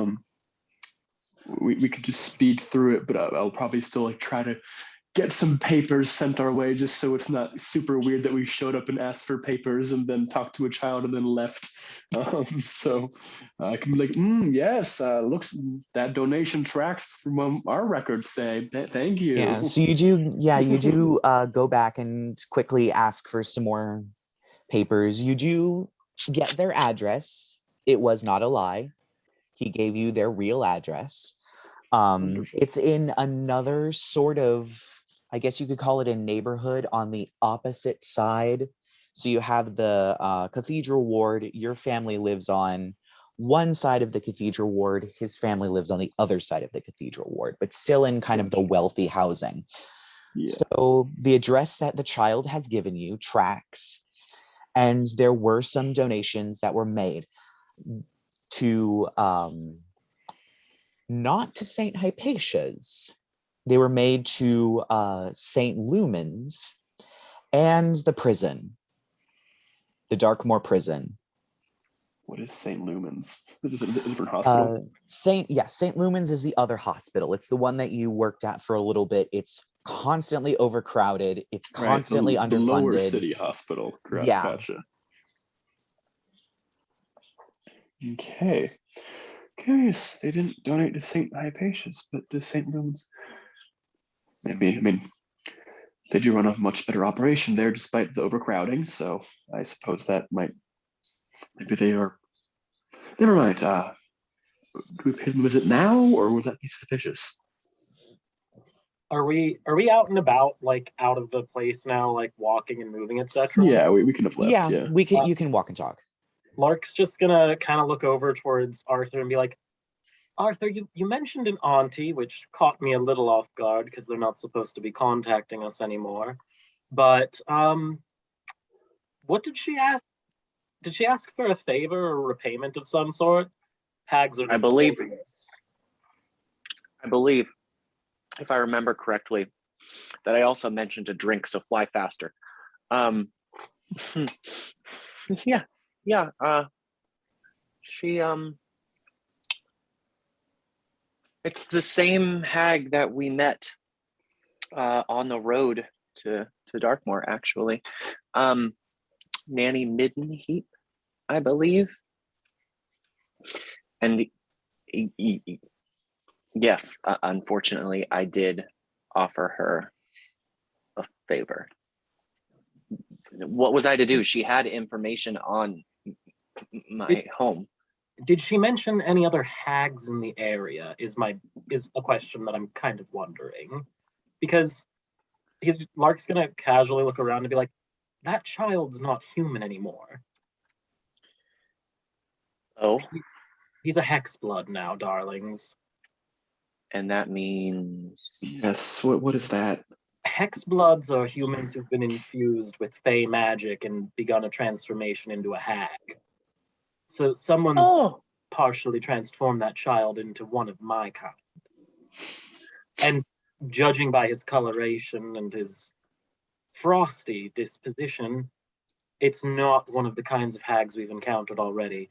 we could just speed through it, but I'll probably still like try to get some papers sent our way, just so it's not super weird that we showed up and asked for papers and then talked to a child and then left. So I can be like, yes, looks, that donation tracks from our records say. Thank you. Yeah, so you do go back and quickly ask for some more papers. You do get their address. It was not a lie. He gave you their real address. It's in another sort of, I guess you could call it a neighborhood on the opposite side. So you have the Cathedral Ward. Your family lives on one side of the Cathedral Ward. His family lives on the other side of the Cathedral Ward, but still in kind of the wealthy housing. Yeah. So the address that the child has given you tracks, and there were some donations that were made to not to St. Hypatia's. They were made to St. Lumen's and the prison, the Darkmoor prison. What is St. Lumen's? Is it a different hospital? St. Lumen's is the other hospital. It's the one that you worked at for a little bit. It's constantly overcrowded. It's constantly underfunded. The lower city hospital. Yeah. Gotcha. Okay. Curious. They didn't donate to St. Hypatia's, but to St. Lumen's. Maybe, I mean, they do run a much better operation there despite the overcrowding, so I suppose that might, maybe they are, never mind. do we pay them a visit now, or would that be suspicious? Are we out and about, like out of the place now, like walking and moving, etc.? Yeah, we can have left. Yeah. we can. You can walk and talk. Lark's just gonna kind of look over towards Arthur and be like, Arthur, you mentioned an auntie, which caught me a little off guard because they're not supposed to be contacting us anymore. But what did she ask? Did she ask for a favor or repayment of some sort? Hags are I believe, notorious. if I remember correctly, that I also mentioned a drink, so fly faster. Yeah. She it's the same hag that we met on the road to Darkmoor, actually. Nanny Middenheap, I believe. And yes, unfortunately, I did offer her a favor. What was I to do? She had information on my home. Did she mention any other hags in the area? Is a question that I'm kind of wondering, because Lark's gonna casually look around and be like, "That child's not human anymore. Oh, He's a hexblood now, darlings." and that means Yes. What is that? Hexbloods are humans who've been infused with fey magic and begun a transformation into a hag. So someone's partially transformed that child into one of my kind. And judging by his coloration and his frosty disposition, it's not one of the kinds of hags we've encountered already,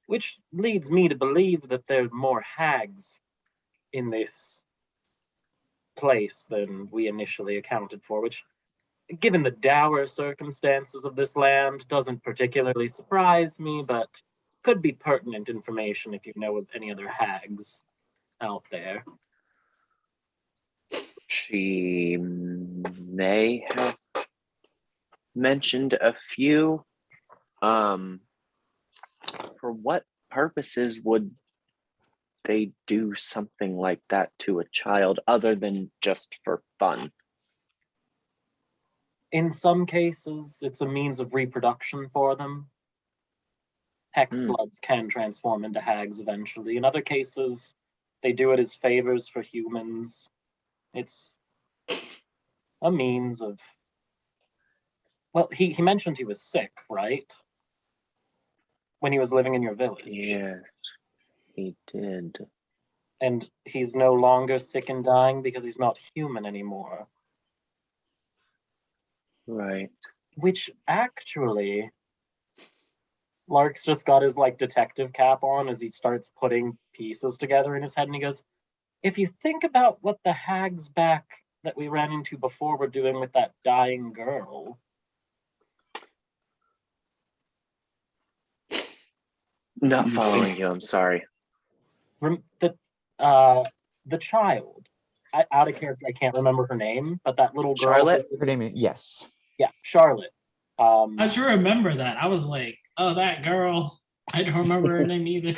which leads me to believe that there are more hags in this place than we initially accounted for, which, given the dour circumstances of this land, doesn't particularly surprise me, but could be pertinent information if you know of any other hags out there. she may have mentioned a few. For what purposes would they do something like that to a child other than just for fun? In some cases, it's a means of reproduction for them. Hexbloods can transform into hags eventually. In other cases, they do it as favors for humans. It's a means of... Well, he mentioned he was sick, right? When he was living in your village. Yes, he did. And he's no longer sick and dying because he's not human anymore. Right. Which actually... Lark's just got his detective cap on as he starts putting pieces together in his head, and he goes, if you think about what the hags back that we ran into before were doing with that dying girl. Not following you, I'm sorry. The child, out of character, I can't remember her name, but that little girl. Charlotte? Her name is, yes. Yeah, Charlotte. I should remember that. I was like, oh, that girl. I don't remember her name either.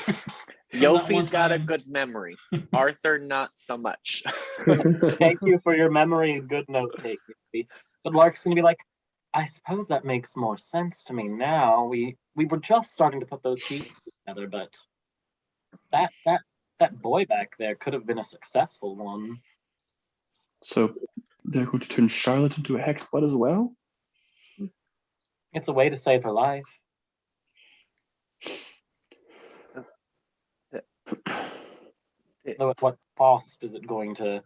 Yofi's got a good memory. Arthur, not so much. Thank you for your memory and good note taking. But Lark's gonna be like, I suppose that makes more sense to me now. We were just starting to put those pieces together, but that boy back there could have been a successful one. So they're going to turn Charlotte into a hexblood as well? It's a way to save her life. Though at what cost is it going to...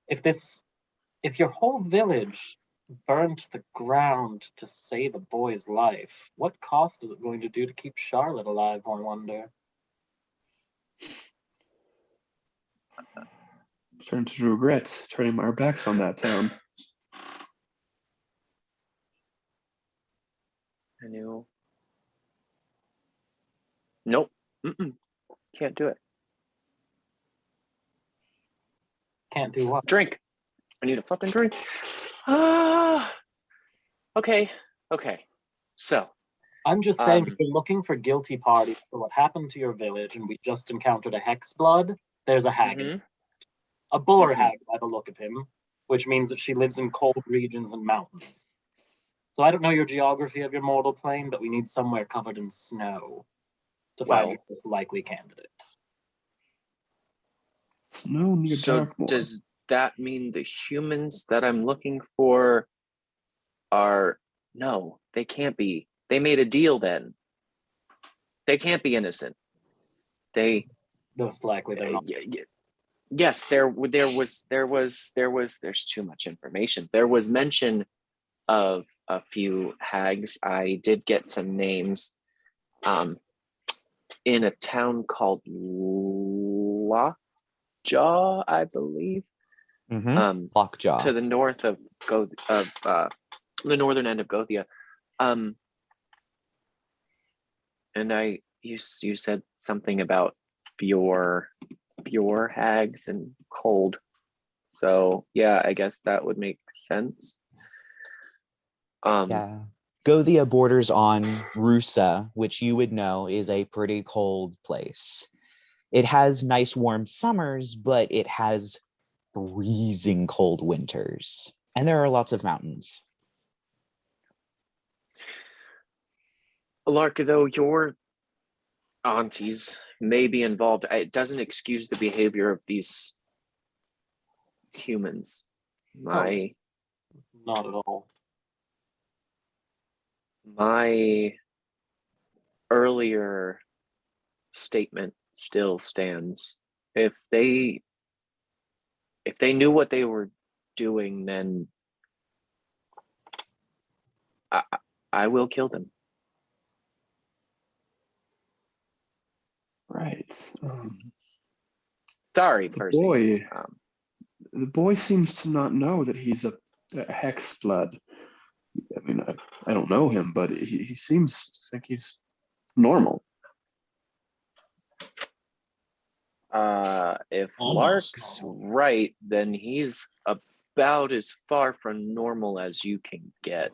If your whole village burned to the ground to save a boy's life, what cost is it going to do to keep Charlotte alive, I wonder? Starting to regret turning our backs on that town. I knew. Nope. Can't do it. Can't do what? Drink. I need a fucking drink. Okay. So, I'm just saying, if you're looking for guilty parties for what happened to your village, and we just encountered a hex blood, there's a hag. Mhm. A buller hag, by the look of him, which means that she lives in cold regions and mountains. So I don't know your geography of your mortal plane, but we need somewhere covered in snow to find your most likely candidate. Snow near So Darkmoor. does that mean the humans that I'm looking for are... No, they can't be. They made a deal then. They can't be innocent. They... Most likely they're not. Yes, there's too much information. There was mention of a few hags. I did get some names in a town called Lockjaw, I believe. Lockjaw. To the north of the northern end of Gothia. And you said something about your hags and cold. So yeah, I guess that would make sense. Yeah. Gothia borders on Rusa, which you would know is a pretty cold place. It has nice warm summers, but it has freezing cold winters. And there are lots of mountains. Lark, though your aunties may be involved, it doesn't excuse the behavior of these humans. Not at all. My earlier statement still stands. If they knew what they were doing, then I will kill them. Right. Sorry, Percy. The boy seems to not know that he's a hex blood. I mean, I don't know him, but he seems to think he's normal. If Almost Lark's normal. right, then he's about as far from normal as you can get.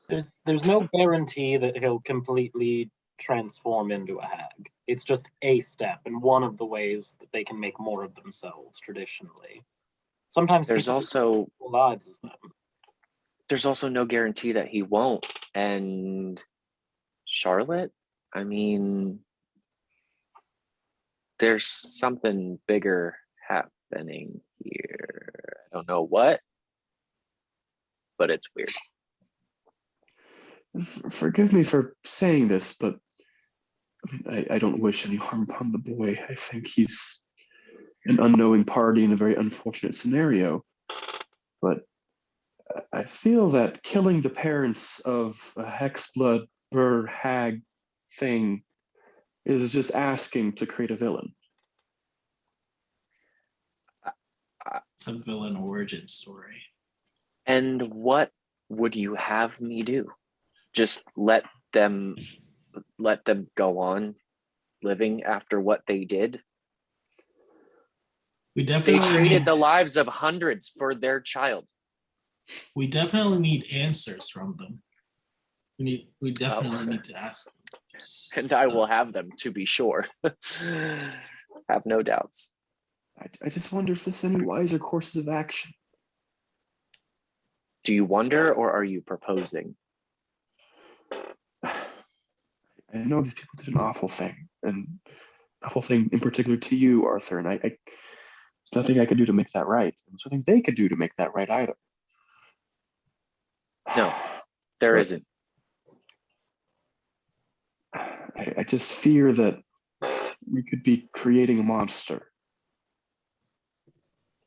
There's no guarantee that he'll completely transform into a hag. It's just a step and one of the ways that they can make more of themselves traditionally. Sometimes There's also lives as them. There's also no guarantee that he won't. And Charlotte, I mean, there's something bigger happening here. I don't know what, but it's weird. Forgive me for saying this, but I don't wish any harm upon the boy. I think he's an unknowing party in a very unfortunate scenario. But I feel that killing the parents of a hexblood bird hag thing is just asking to create a villain. It's a villain origin story. And what would you have me do? Just let them go on living after what they did? We They definitely traded the lives of hundreds for their child. We definitely need answers from them. We definitely need to ask them. And I will have them, to be sure. Have no doubts. I just wonder if there's any wiser courses of action. Do you wonder, or are you proposing? I know these people did an awful thing, and awful thing in particular to you, Arthur, and there's nothing I could do to make that right. There's nothing they could do to make that right either. No, there isn't. I just fear that we could be creating a monster.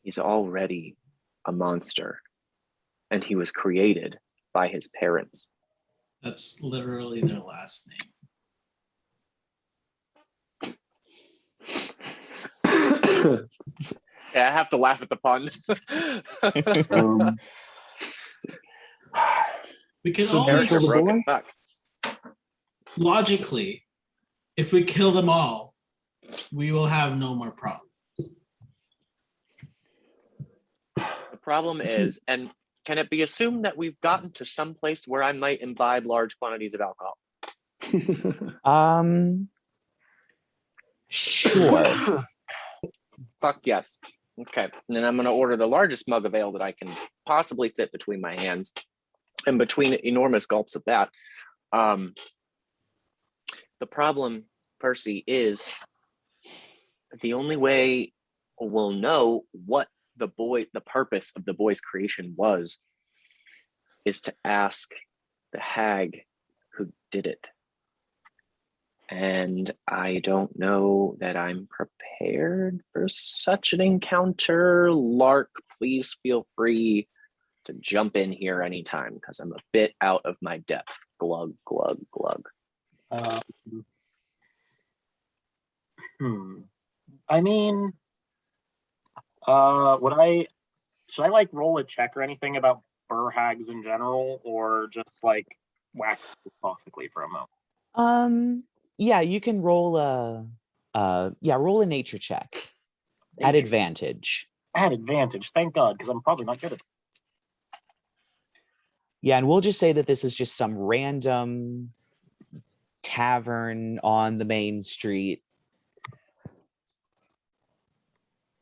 He's already a monster, and he was created by his parents. That's literally their last name. Yeah, I have to laugh at the pun. We can So always kill the Broken boy? fuck. logically, if we kill them all, we will have no more problems. The problem is, and can it be assumed that we've gotten to some place where I might imbibe large quantities of alcohol? Sure. Fuck yes. Okay. And then I'm going to order the largest mug of ale that I can possibly fit between my hands. And between enormous gulps of that, the problem, Percy, is the only way we'll know what the purpose of the boy's creation was, is to ask the hag who did it. And I don't know that I'm prepared for such an encounter. Lark, please feel free to jump in here anytime, because I'm a bit out of my depth. Glug, glug, glug. I mean, should I like roll a check or anything about fur hags in general, or just like wax philosophically for a moment? Yeah, you can roll roll a nature check at advantage. At advantage, thank God, because I'm probably not good at it. Yeah, and we'll just say that this is just some random tavern on the main street.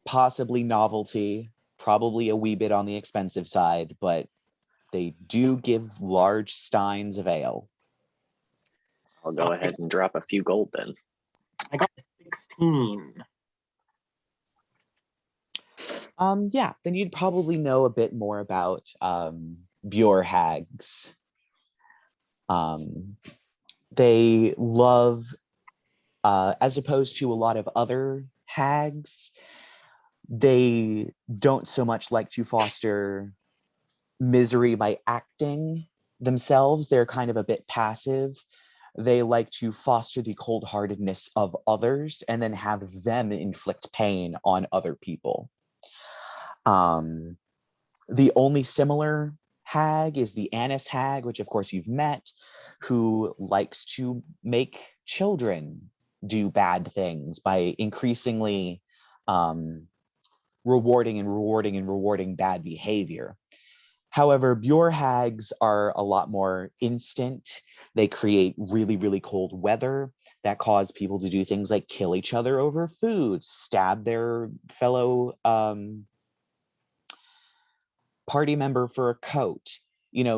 Possibly novelty, probably a wee bit on the expensive side, but they do give large steins of ale. I'll go ahead and drop a few gold then. I got 16. Yeah, then you'd probably know a bit more about Bjor hags. They love, as opposed to a lot of other hags, they don't so much like to foster misery by acting themselves. They're kind of a bit passive. They like to foster the cold-heartedness of others and then have them inflict pain on other people. The only similar hag is the Annis hag, which of course you've met, who likes to make children do bad things by increasingly rewarding bad behavior. However, Bjor hags are a lot more instant. They create really, really cold weather that cause people to do things like kill each other over food, stab their fellow party member for a coat,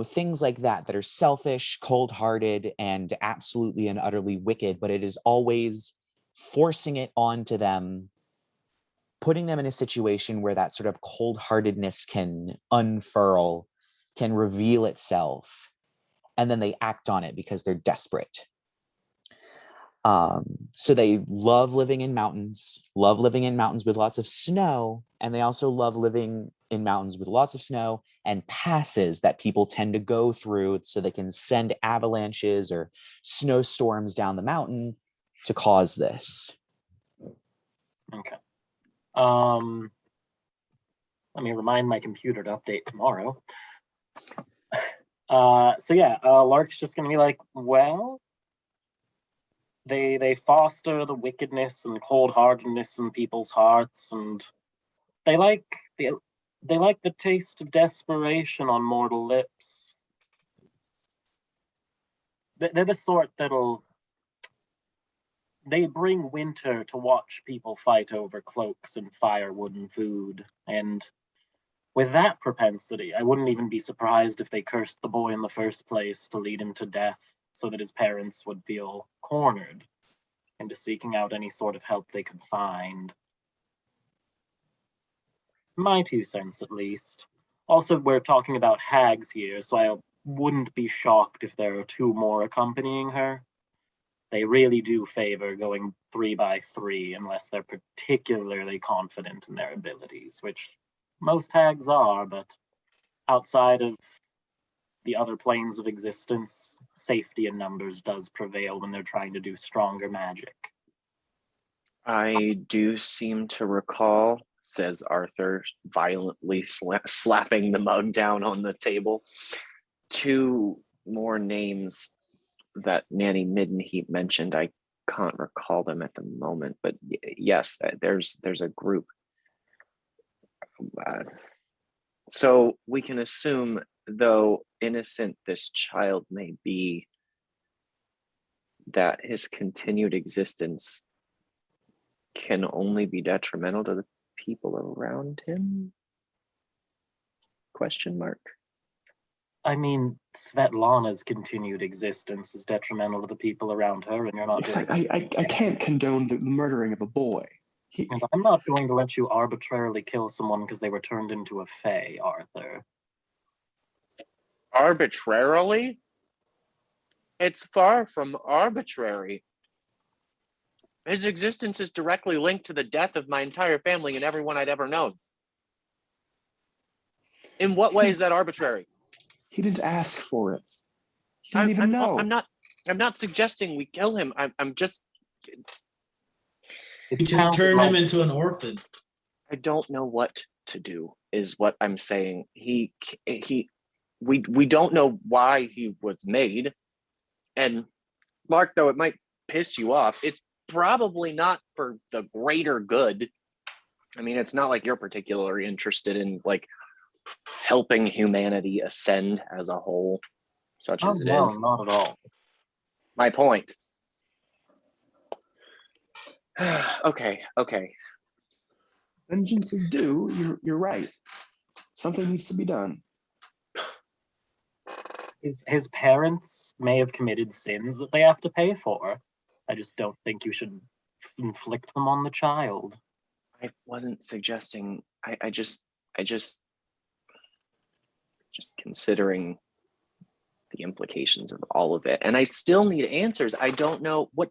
things like that are selfish, cold-hearted, and absolutely and utterly wicked, but it is always forcing it onto them, putting them in a situation where that sort of cold-heartedness can unfurl, can reveal itself, and then they act on it because they're desperate. So they love living in mountains with lots of snow, and they also love living in mountains with lots of snow and passes that people tend to go through so they can send avalanches or snowstorms down the mountain to cause this. Okay. Let me remind my computer to update tomorrow. Lark's just gonna be like, well, they foster the wickedness and cold-heartedness in people's hearts, and they like the taste of desperation on mortal lips. They're the sort they bring winter to watch people fight over cloaks and firewood and food. And with that propensity, I wouldn't even be surprised if they cursed the boy in the first place to lead him to death so that his parents would feel cornered into seeking out any sort of help they could find. My 2 cents, at least. Also, we're talking about hags here, so I wouldn't be shocked if there are 2 more accompanying her. They really do favor going 3 by 3 unless they're particularly confident in their abilities, which most hags are, but outside of the other planes of existence, safety in numbers does prevail when they're trying to do stronger magic. I do seem to recall, says Arthur, violently slapping the mug down on the table, 2 more names that Nanny Middenheat mentioned. I can't recall them at the moment, but yes, there's a group. So we can assume, though innocent this child may be, that his continued existence can only be detrimental to the people around him? Question mark. I mean, Svetlana's continued existence is detrimental to the people around her, and you're not Yes, doing I can't condone the murdering of a boy. And I'm not going to let you arbitrarily kill someone because they were turned into a fae, Arthur. Arbitrarily? It's far from arbitrary. His existence is directly linked to the death of my entire family and everyone I'd ever known. In what way is that arbitrary? He didn't ask for it. He didn't even know. I'm not suggesting we kill him. I'm just. You just turn him into an orphan. I don't know what to do, is what I'm saying. We don't know why he was made. And Lark, though it might piss you off, it's probably not for the greater good. I mean, it's not like you're particularly interested in like helping humanity ascend as a whole, such as it is. No, not at all. My point. Okay. Vengeance is due. You're right. Something needs to be done. His parents may have committed sins that they have to pay for. I just don't think you should inflict them on the child. I wasn't suggesting. I just considering the implications of all of it, and I still need answers. I don't know what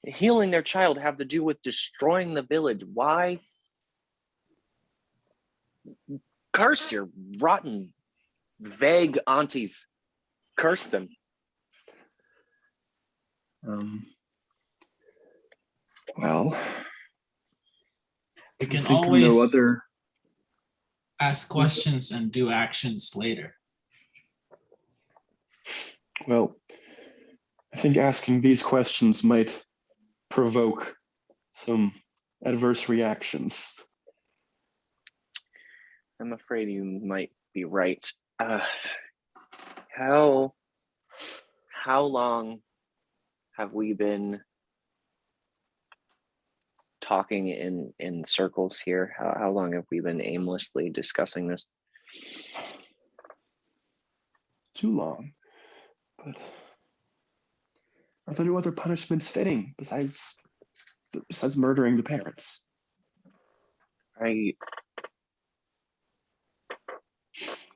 healing their child have to do with destroying the village. Why? Curse your rotten, vague aunties. Curse them. Well, We can think of always no other. ask questions and do actions later. Well, I think asking these questions might provoke some adverse reactions. I'm afraid you might be right. How long have we been talking in circles here? How long have we been aimlessly discussing this? Too long. But are there no other punishments fitting besides murdering the parents? I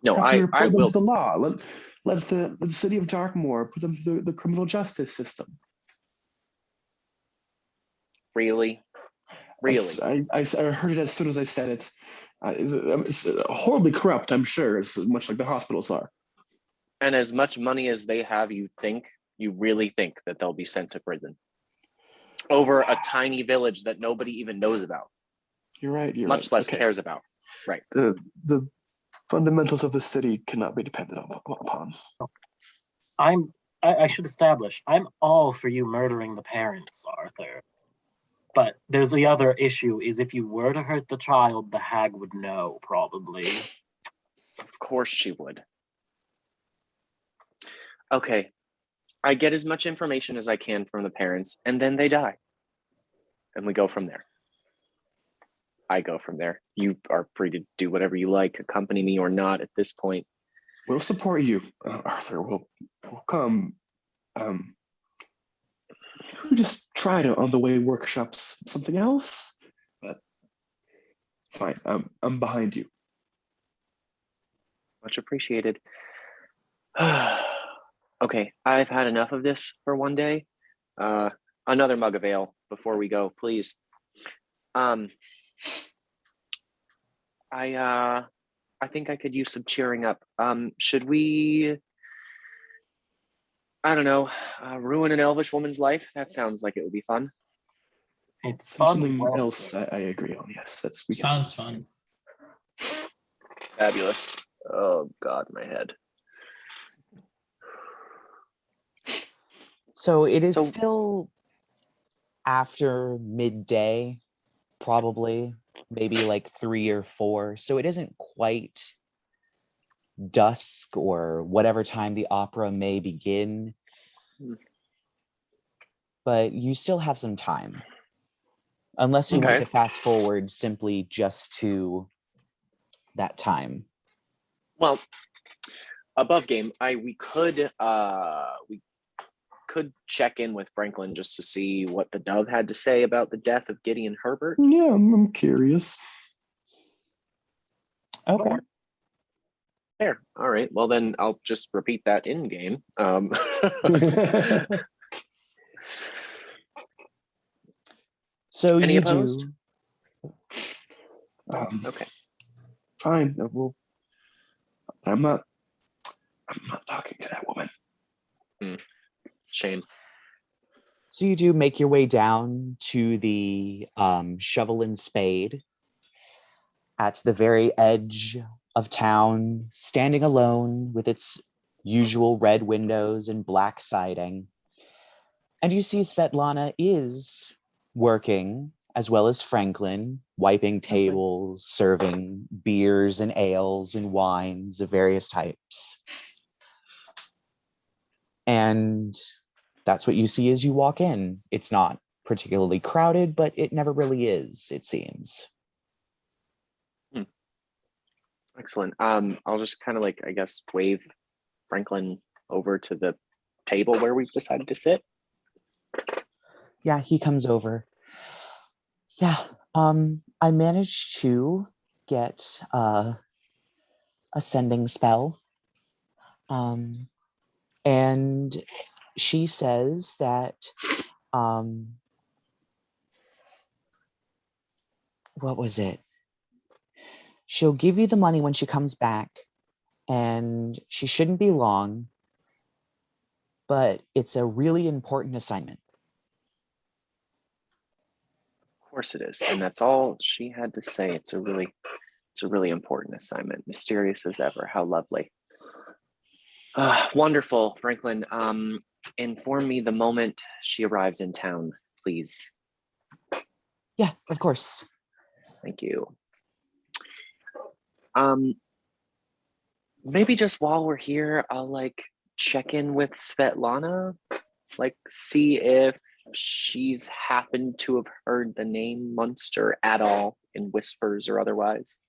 will. To the law. Let the city of Darkmoor put them through the criminal justice system. Really? I heard it as soon as I said it. It's horribly corrupt, I'm sure, as much like the hospitals are. And as much money as they have, you really think that they'll be sent to prison over a tiny village that nobody even knows about? You're right. Much less cares about. Right. The fundamentals of the city cannot be depended upon. I should establish, I'm all for you murdering the parents, Arthur. But there's the other issue, is if you were to hurt the child, the hag would know, probably. Of course she would. Okay. I get as much information as I can from the parents, and then they die. And we go from there. I go from there. You are free to do whatever you like, accompany me or not at this point. We'll support you, Arthur. We'll come. We just try to, on the way, workshops something else. But fine, I'm behind you. Much appreciated. Okay, I've had enough of this for one day. Another mug of ale before we go, please. I think I could use some cheering up. Should we, I don't know, ruin an elvish woman's life? That sounds like it would be fun. It's Something else I agree on. Yes, Sounds fun. Fabulous. Oh God, my head. So it is still after midday, probably. maybe like 3 or 4. So it isn't quite dusk or whatever time the opera may begin. But you still have some time. Unless you want to fast forward simply just to that time. Well, above game, we could check in with Franklin just to see what the dove had to say about the death of Gideon Herbert. Yeah, I'm curious. Okay. There. All right. Well, then I'll just repeat that in game. So Any you opposed? do. Okay. Fine. Well, I'm not talking to that woman. Shame. So you do make your way down to the Shovel and Spade at the very edge of town, standing alone with its usual red windows and black siding. And you see Svetlana is working, as well as Franklin, wiping tables, serving beers and ales and wines of various types. And that's what you see as you walk in. It's not particularly crowded, but it never really is, it seems. Excellent. I'll just kind of like, I guess, wave Franklin over to the table where we've decided to sit. Yeah, he comes over. Yeah, I managed to get a sending spell. And she says that what was it? She'll give you the money when she comes back, and she shouldn't be long, but it's a really important assignment. Of course it is, and that's all she had to say. It's a really important assignment. Mysterious as ever. How lovely. Wonderful, Franklin. Inform me the moment she arrives in town, please. Yeah, of course. Thank you. Maybe just while we're here, I'll like check in with Svetlana, like see if she's happened to have heard the name Munster at all in whispers or otherwise.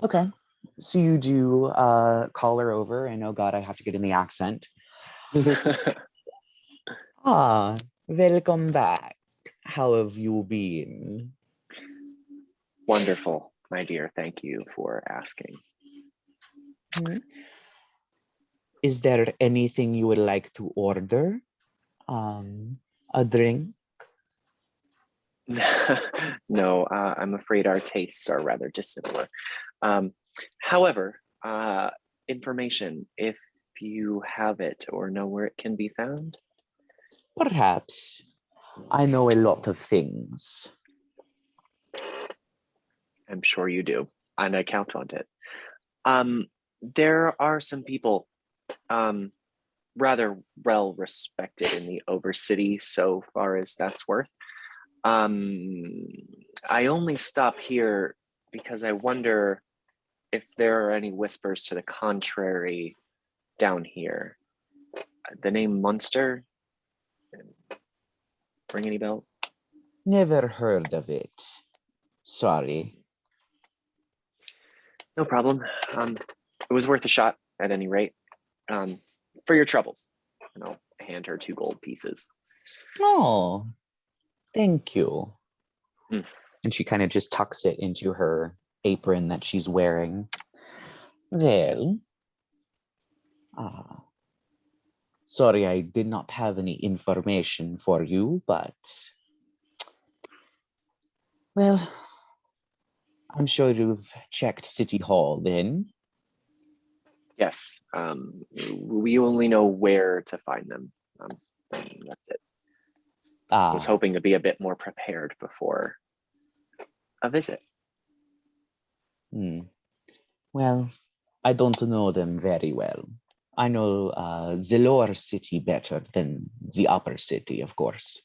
Okay. So you do call her over, and oh god, I have to get in the accent. Welcome back. How have you been? Wonderful, my dear. Thank you for asking. Is there anything you would like to order? A drink? No, I'm afraid our tastes are rather dissimilar. However, information, if you have it or know where it can be found? Perhaps. I know a lot of things. I'm sure you do, and I count on it. There are some people rather well respected in the Overcity so far as that's worth. I only stop here because I wonder if there are any whispers to the contrary down here. The name Munster? Ring any bells? Never heard of it. Sorry. No problem. It was worth a shot at any rate. For your troubles. And I'll hand her 2 gold pieces. Oh, thank you. And she kind of just tucks it into her apron that she's wearing. Well, sorry, I did not have any information for you, but well, I'm sure you've checked City Hall then. Yes, we only know where to find them. That's it. I was hoping to be a bit more prepared before a visit. Well, I don't know them very well. I know the lower city better than the upper city, of course.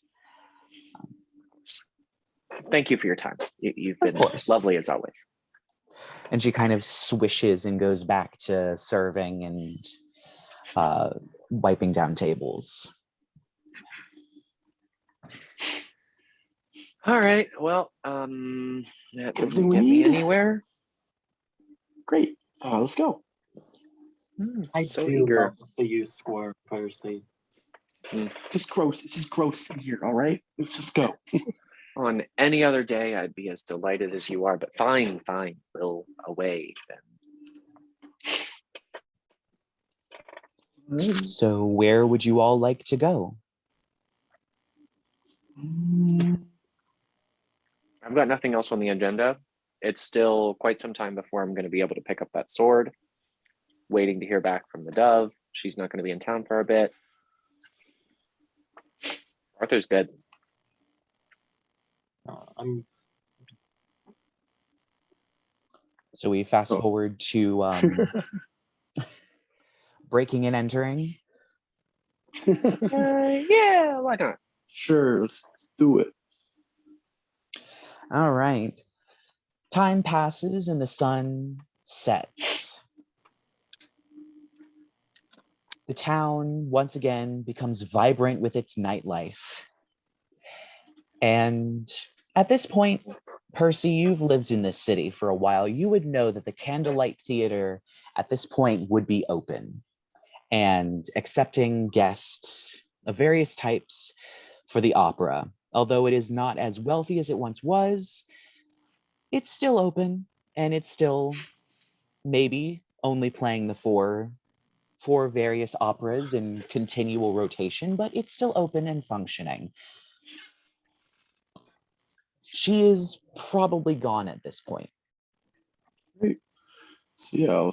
Thank you for your time. You've been course. lovely as always. And she kind of swishes and goes back to serving and wiping down tables. All right. Well, that Everything doesn't we get me need? anywhere. Great. Let's go. I So do eager. love to see you squirt, Percy. Just gross. It's just gross in here. All right. Let's just go. On any other day, I'd be as delighted as you are. But fine. We'll away then. So where would you all like to go? I've got nothing else on the agenda. It's still quite some time before I'm going to be able to pick up that sword. Waiting to hear back from the dove. She's not going to be in town for a bit. Arthur's good. So we fast forward to breaking and entering. Yeah, why not? Sure, let's do it. All right. Time passes and the sun sets. The town once again becomes vibrant with its nightlife. And at this point, Percy, you've lived in this city for a while. You would know that the Candlelight Theater at this point would be open and accepting guests of various types for the opera. Although it is not as wealthy as it once was, it's still open and it's still maybe only playing the four various operas in continual rotation, but it's still open and functioning. She is probably gone at this point. Great. So yeah,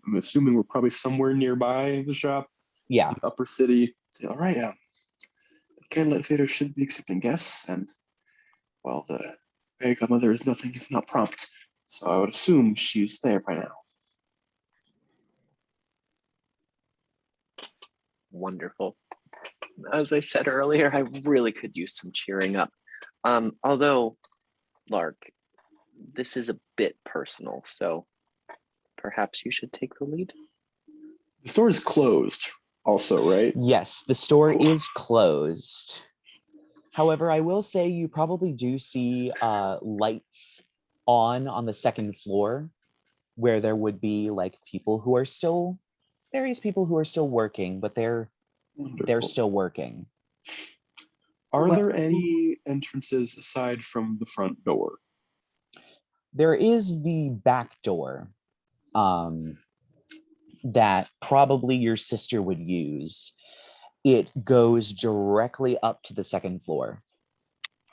I'm assuming we're probably somewhere nearby the shop. Yeah. Upper city. So, all right, the Candlelight Theater should be accepting guests, and well, the fairy godmother is nothing if not prompt. So I would assume she's there by now. Wonderful. As I said earlier, I really could use some cheering up. Although, Lark, this is a bit personal, so perhaps you should take the lead. The store is closed also, right? Yes, the store is closed. However, I will say you probably do see lights on the second floor where there would be like various people who are still working, but they're still working. Are there any entrances aside from the front door? There is the back door that probably your sister would use. It goes directly up to the second floor.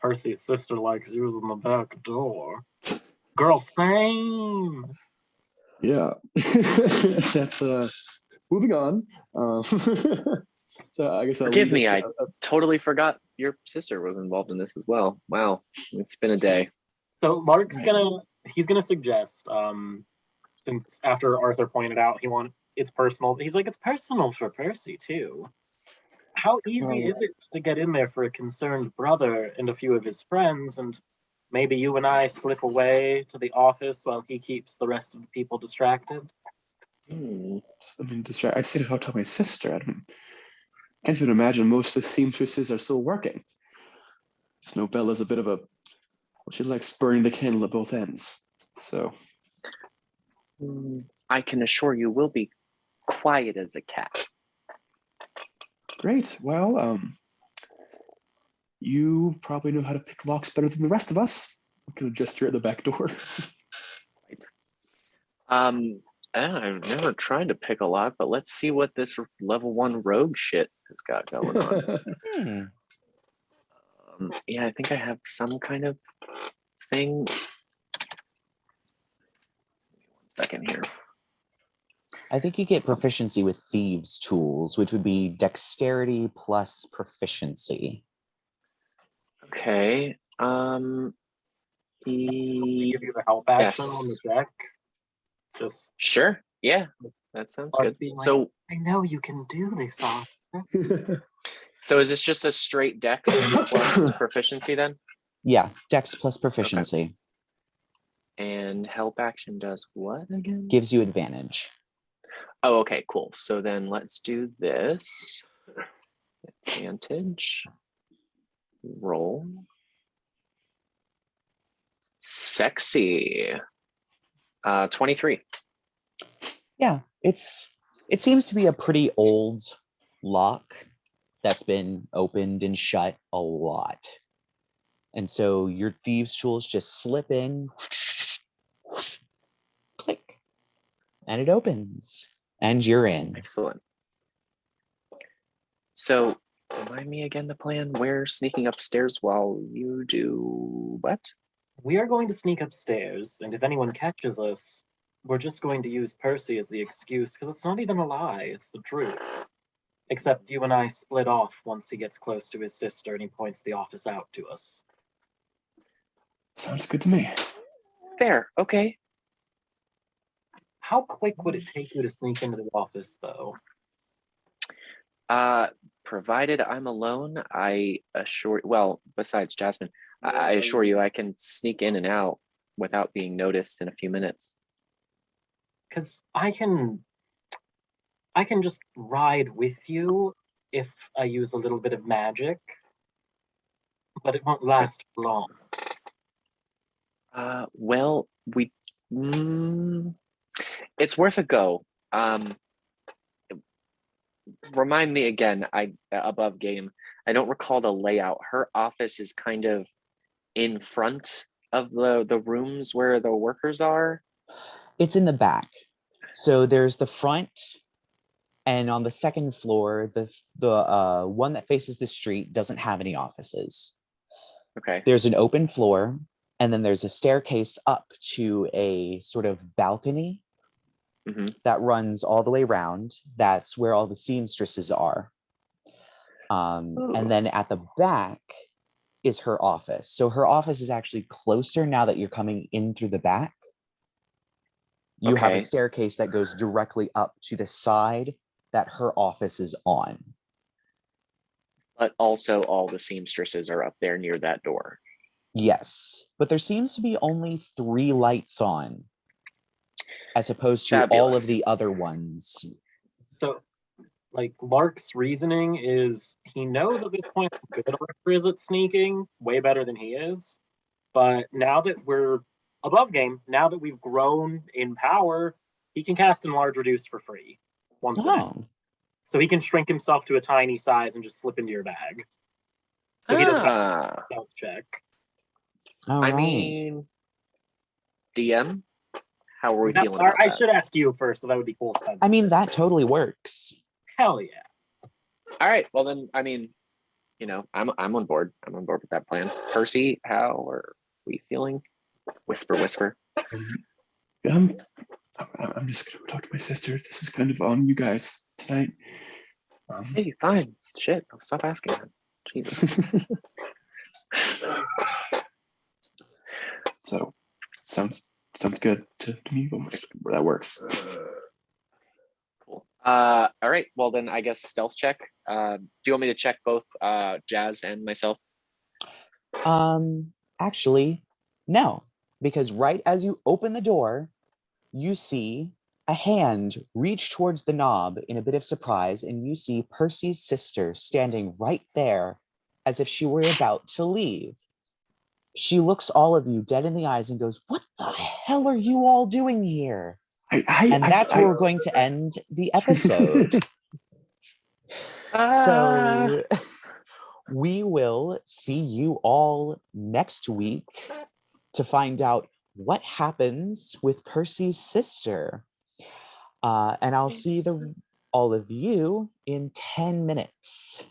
Percy's sister likes using the back door. Girl, same. Yeah. That's moving on. So I guess Forgive me, I totally forgot your sister was involved in this as well. Wow, it's been a day. So Lark's gonna suggest, since after Arthur pointed out it's personal, he's like, it's personal for Percy too. How easy is it to get in there for a concerned brother and a few of his friends, and maybe you and I slip away to the office while he keeps the rest of the people distracted? I just need to tell my sister. I can't even imagine most of the seamstresses are still working. Just know Bella's a bit of she likes burning the candle at both ends. So I can assure you we'll be quiet as a cat. Great. Well, you probably know how to pick locks better than the rest of us. I'm gonna gesture at the back door. I've never tried to pick a lock, but let's see what this level 1 rogue shit has got going on. Yeah, I think I have some kind of thing. 1 second here. I think you get proficiency with thieves' tools, which would be dexterity plus proficiency. Okay. Can we give you the help action on the deck? Just sure. Yeah, that sounds good. Like, so I know you can do this, Arthur. So is this just a straight dex plus proficiency then? Yeah, Dex plus proficiency. And help action does what again? Gives you advantage. Oh, okay, cool. So then let's do this. Advantage. Roll. Sexy. 23. Yeah, it seems to be a pretty old lock that's been opened and shut a lot. And so your thieves' tools just slip in, click, and it opens, and you're in. Excellent. So, remind me again the plan. We're sneaking upstairs while you do what? We are going to sneak upstairs, and if anyone catches us, we're just going to use Percy as the excuse, because it's not even a lie, it's the truth. Except you and I split off once he gets close to his sister and he points the office out to us. Sounds good to me. Fair, okay. How quick would it take you to sneak into the office, though? Provided I'm alone, besides Jasmine, I assure you I can sneak in and out without being noticed in a few minutes. Because I can just ride with you if I use a little bit of magic, but it won't last long. It's worth a go. Remind me again, above game, I don't recall the layout. Her office is kind of in front of the rooms where the workers are. It's in the back. So there's the front, and on the second floor, the one that faces the street doesn't have any offices. Okay. There's an open floor, and then there's a staircase up to a sort of balcony that runs all the way around. That's where all the seamstresses are. And then at the back is her office. So her office is actually closer now that you're coming in through the back. You have a staircase that goes directly up to the side that her office is on. But also all the seamstresses are up there near that door. Yes, but there seems to be only 3 lights on, as opposed to Fabulous. all of the other ones. So, like, Lark's reasoning is he knows at this point how good Archer is at sneaking, way better than he is. But now that we're above game, now that we've grown in power, he can cast Enlarge Reduce for free once a day. So he can shrink himself to a tiny size and just slip into your bag. So he doesn't have to stealth check. I mean, DM, how are we feeling about I that? should ask you first, so that would be cool. I mean, that totally works. Hell yeah. All right, well then, I mean, I'm on board. I'm on board with that plan. Percy, how are we feeling? Whisper. I'm just gonna talk to my sister. This is kind of on you guys tonight. Hey, fine. Shit, I'll stop asking. Jesus. So, sounds good to me. That works. Cool. All right. Well, then I guess stealth check. Do you want me to check both Jazz and myself? Actually, no, because right as you open the door, you see a hand reach towards the knob in a bit of surprise, and you see Percy's sister standing right there as if she were about to leave. She looks all of you dead in the eyes and goes, "What the hell are you all doing here?" And that's where we're going to end the episode. So we will see you all next week to find out what happens with Percy's sister. And I'll see all of you in 10 minutes.